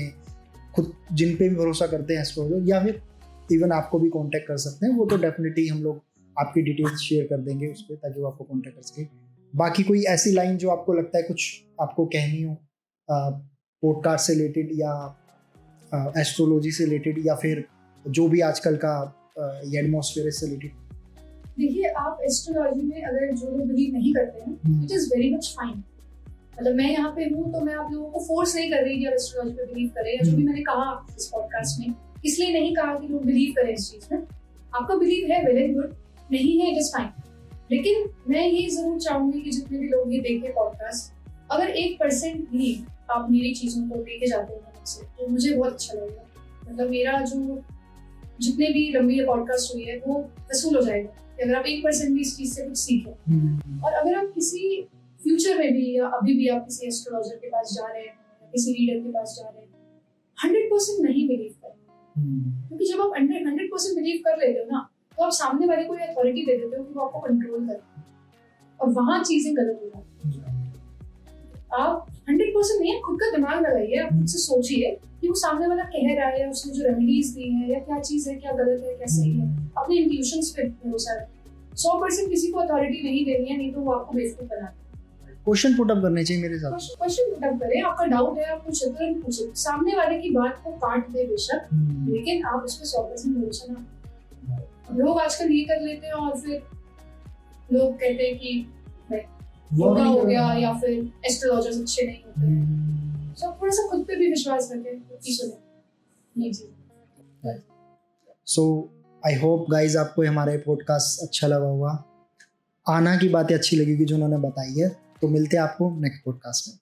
खुद जिन पे भी भरोसा करते हैं एस्ट्रोलॉजर, या फिर इवन आपको भी कांटेक्ट कर सकते हैं। वो तो डेफिनेटली हम लोग आपकी डिटेल्स शेयर कर देंगे उस पर, ताकि वो आपको कांटेक्ट कर सके। बाकी कोई ऐसी लाइन जो आपको लगता है कुछ आपको कहनी हो पॉडकास्ट से रिलेटेड या एस्ट्रोलॉजी से रिलेटेड, या फिर जो भी आजकल का एटमॉस्फेयर से रिलेटेड? देखिए, आप एस्ट्रोलॉजी में अगर जो लोग बिलीव नहीं करते हैं, it is very much fine. मतलब मैं यहाँ पे हूँ तो मैं आप लोगों को फोर्स नहीं कर रही कि आप एस्ट्रोलॉजी पे बिलीव करें, या जो भी मैंने कहा इस पॉडकास्ट में, इसलिए नहीं कहा कि लोग बिलीव करें इस चीज में। आपका बिलीव है, वेल एंड गुड, नहीं है, इट इज फाइन। लेकिन मैं ये जरूर चाहूंगी कि जितने भी लोग ये देखें पॉडकास्ट, अगर 1% भी आप मेरी चीजों को लेके जाते हैं मुझसे, तो मुझे बहुत अच्छा लगेगा। मतलब मेरा जो जितने भी लंबी ये पॉडकास्ट हुई है वो वसूल हो जाएगा कि अगर आप 1% भी इस चीज से कुछ सीखें। और अगर आप किसी फ्यूचर में भी या अभी भी आप किसी एस्ट्रोलॉजर के पास जा रहे हैं या किसी रीडर के पास जा रहे हैं, 100% नहीं बिलीव करें, क्योंकि जब आप 100% बिलीव कर लेते हो ना, तो आप सामने वाले को अथॉरिटी दे देते हो कि वो आपको कंट्रोल करे, और वहां चीजें गलत हो जाती हैं। आप 100% नहीं, खुद का दिमाग लगाइए, आप खुद से सोचिए कि वो सामने वाला कह रहा है, उसने जो रेमेडीज दी है, या क्या चीज है, क्या गलत है, क्या सही है, अपने इंट्यूशंस पे भरोसा रखें। 100% किसी को अथॉरिटी नहीं देनी है, नहीं तो वो आपको बेवकूफ बनाए। क्वेश्चन पुट अप करने चाहिए मेरे साथ। क्वेश्चन पुट अप करें, आपका डाउट है आप पूछे, तुरंत पूछे। सामने वाले की बात को काट दे बेशक, लेकिन आप उस पर 100% भरोसा ना। लोग आजकल ये कर लेते हैं और फिर लोग कहते हैं कि योगा हो गया या फिर एस्ट्रोलॉजर्स अच्छे नहीं होते। तो थोड़ा सा खुद पे भी विश्वास रखें, खुद की सुने ये चीज। सो आई होप गाइज आपको हमारे पॉडकास्ट अच्छा लगा होगा। आना की बातें अच्छी लगेगी जो उन्होंने बताई है। तो मिलते हैं आपको नेक्स्ट पॉडकास्ट में।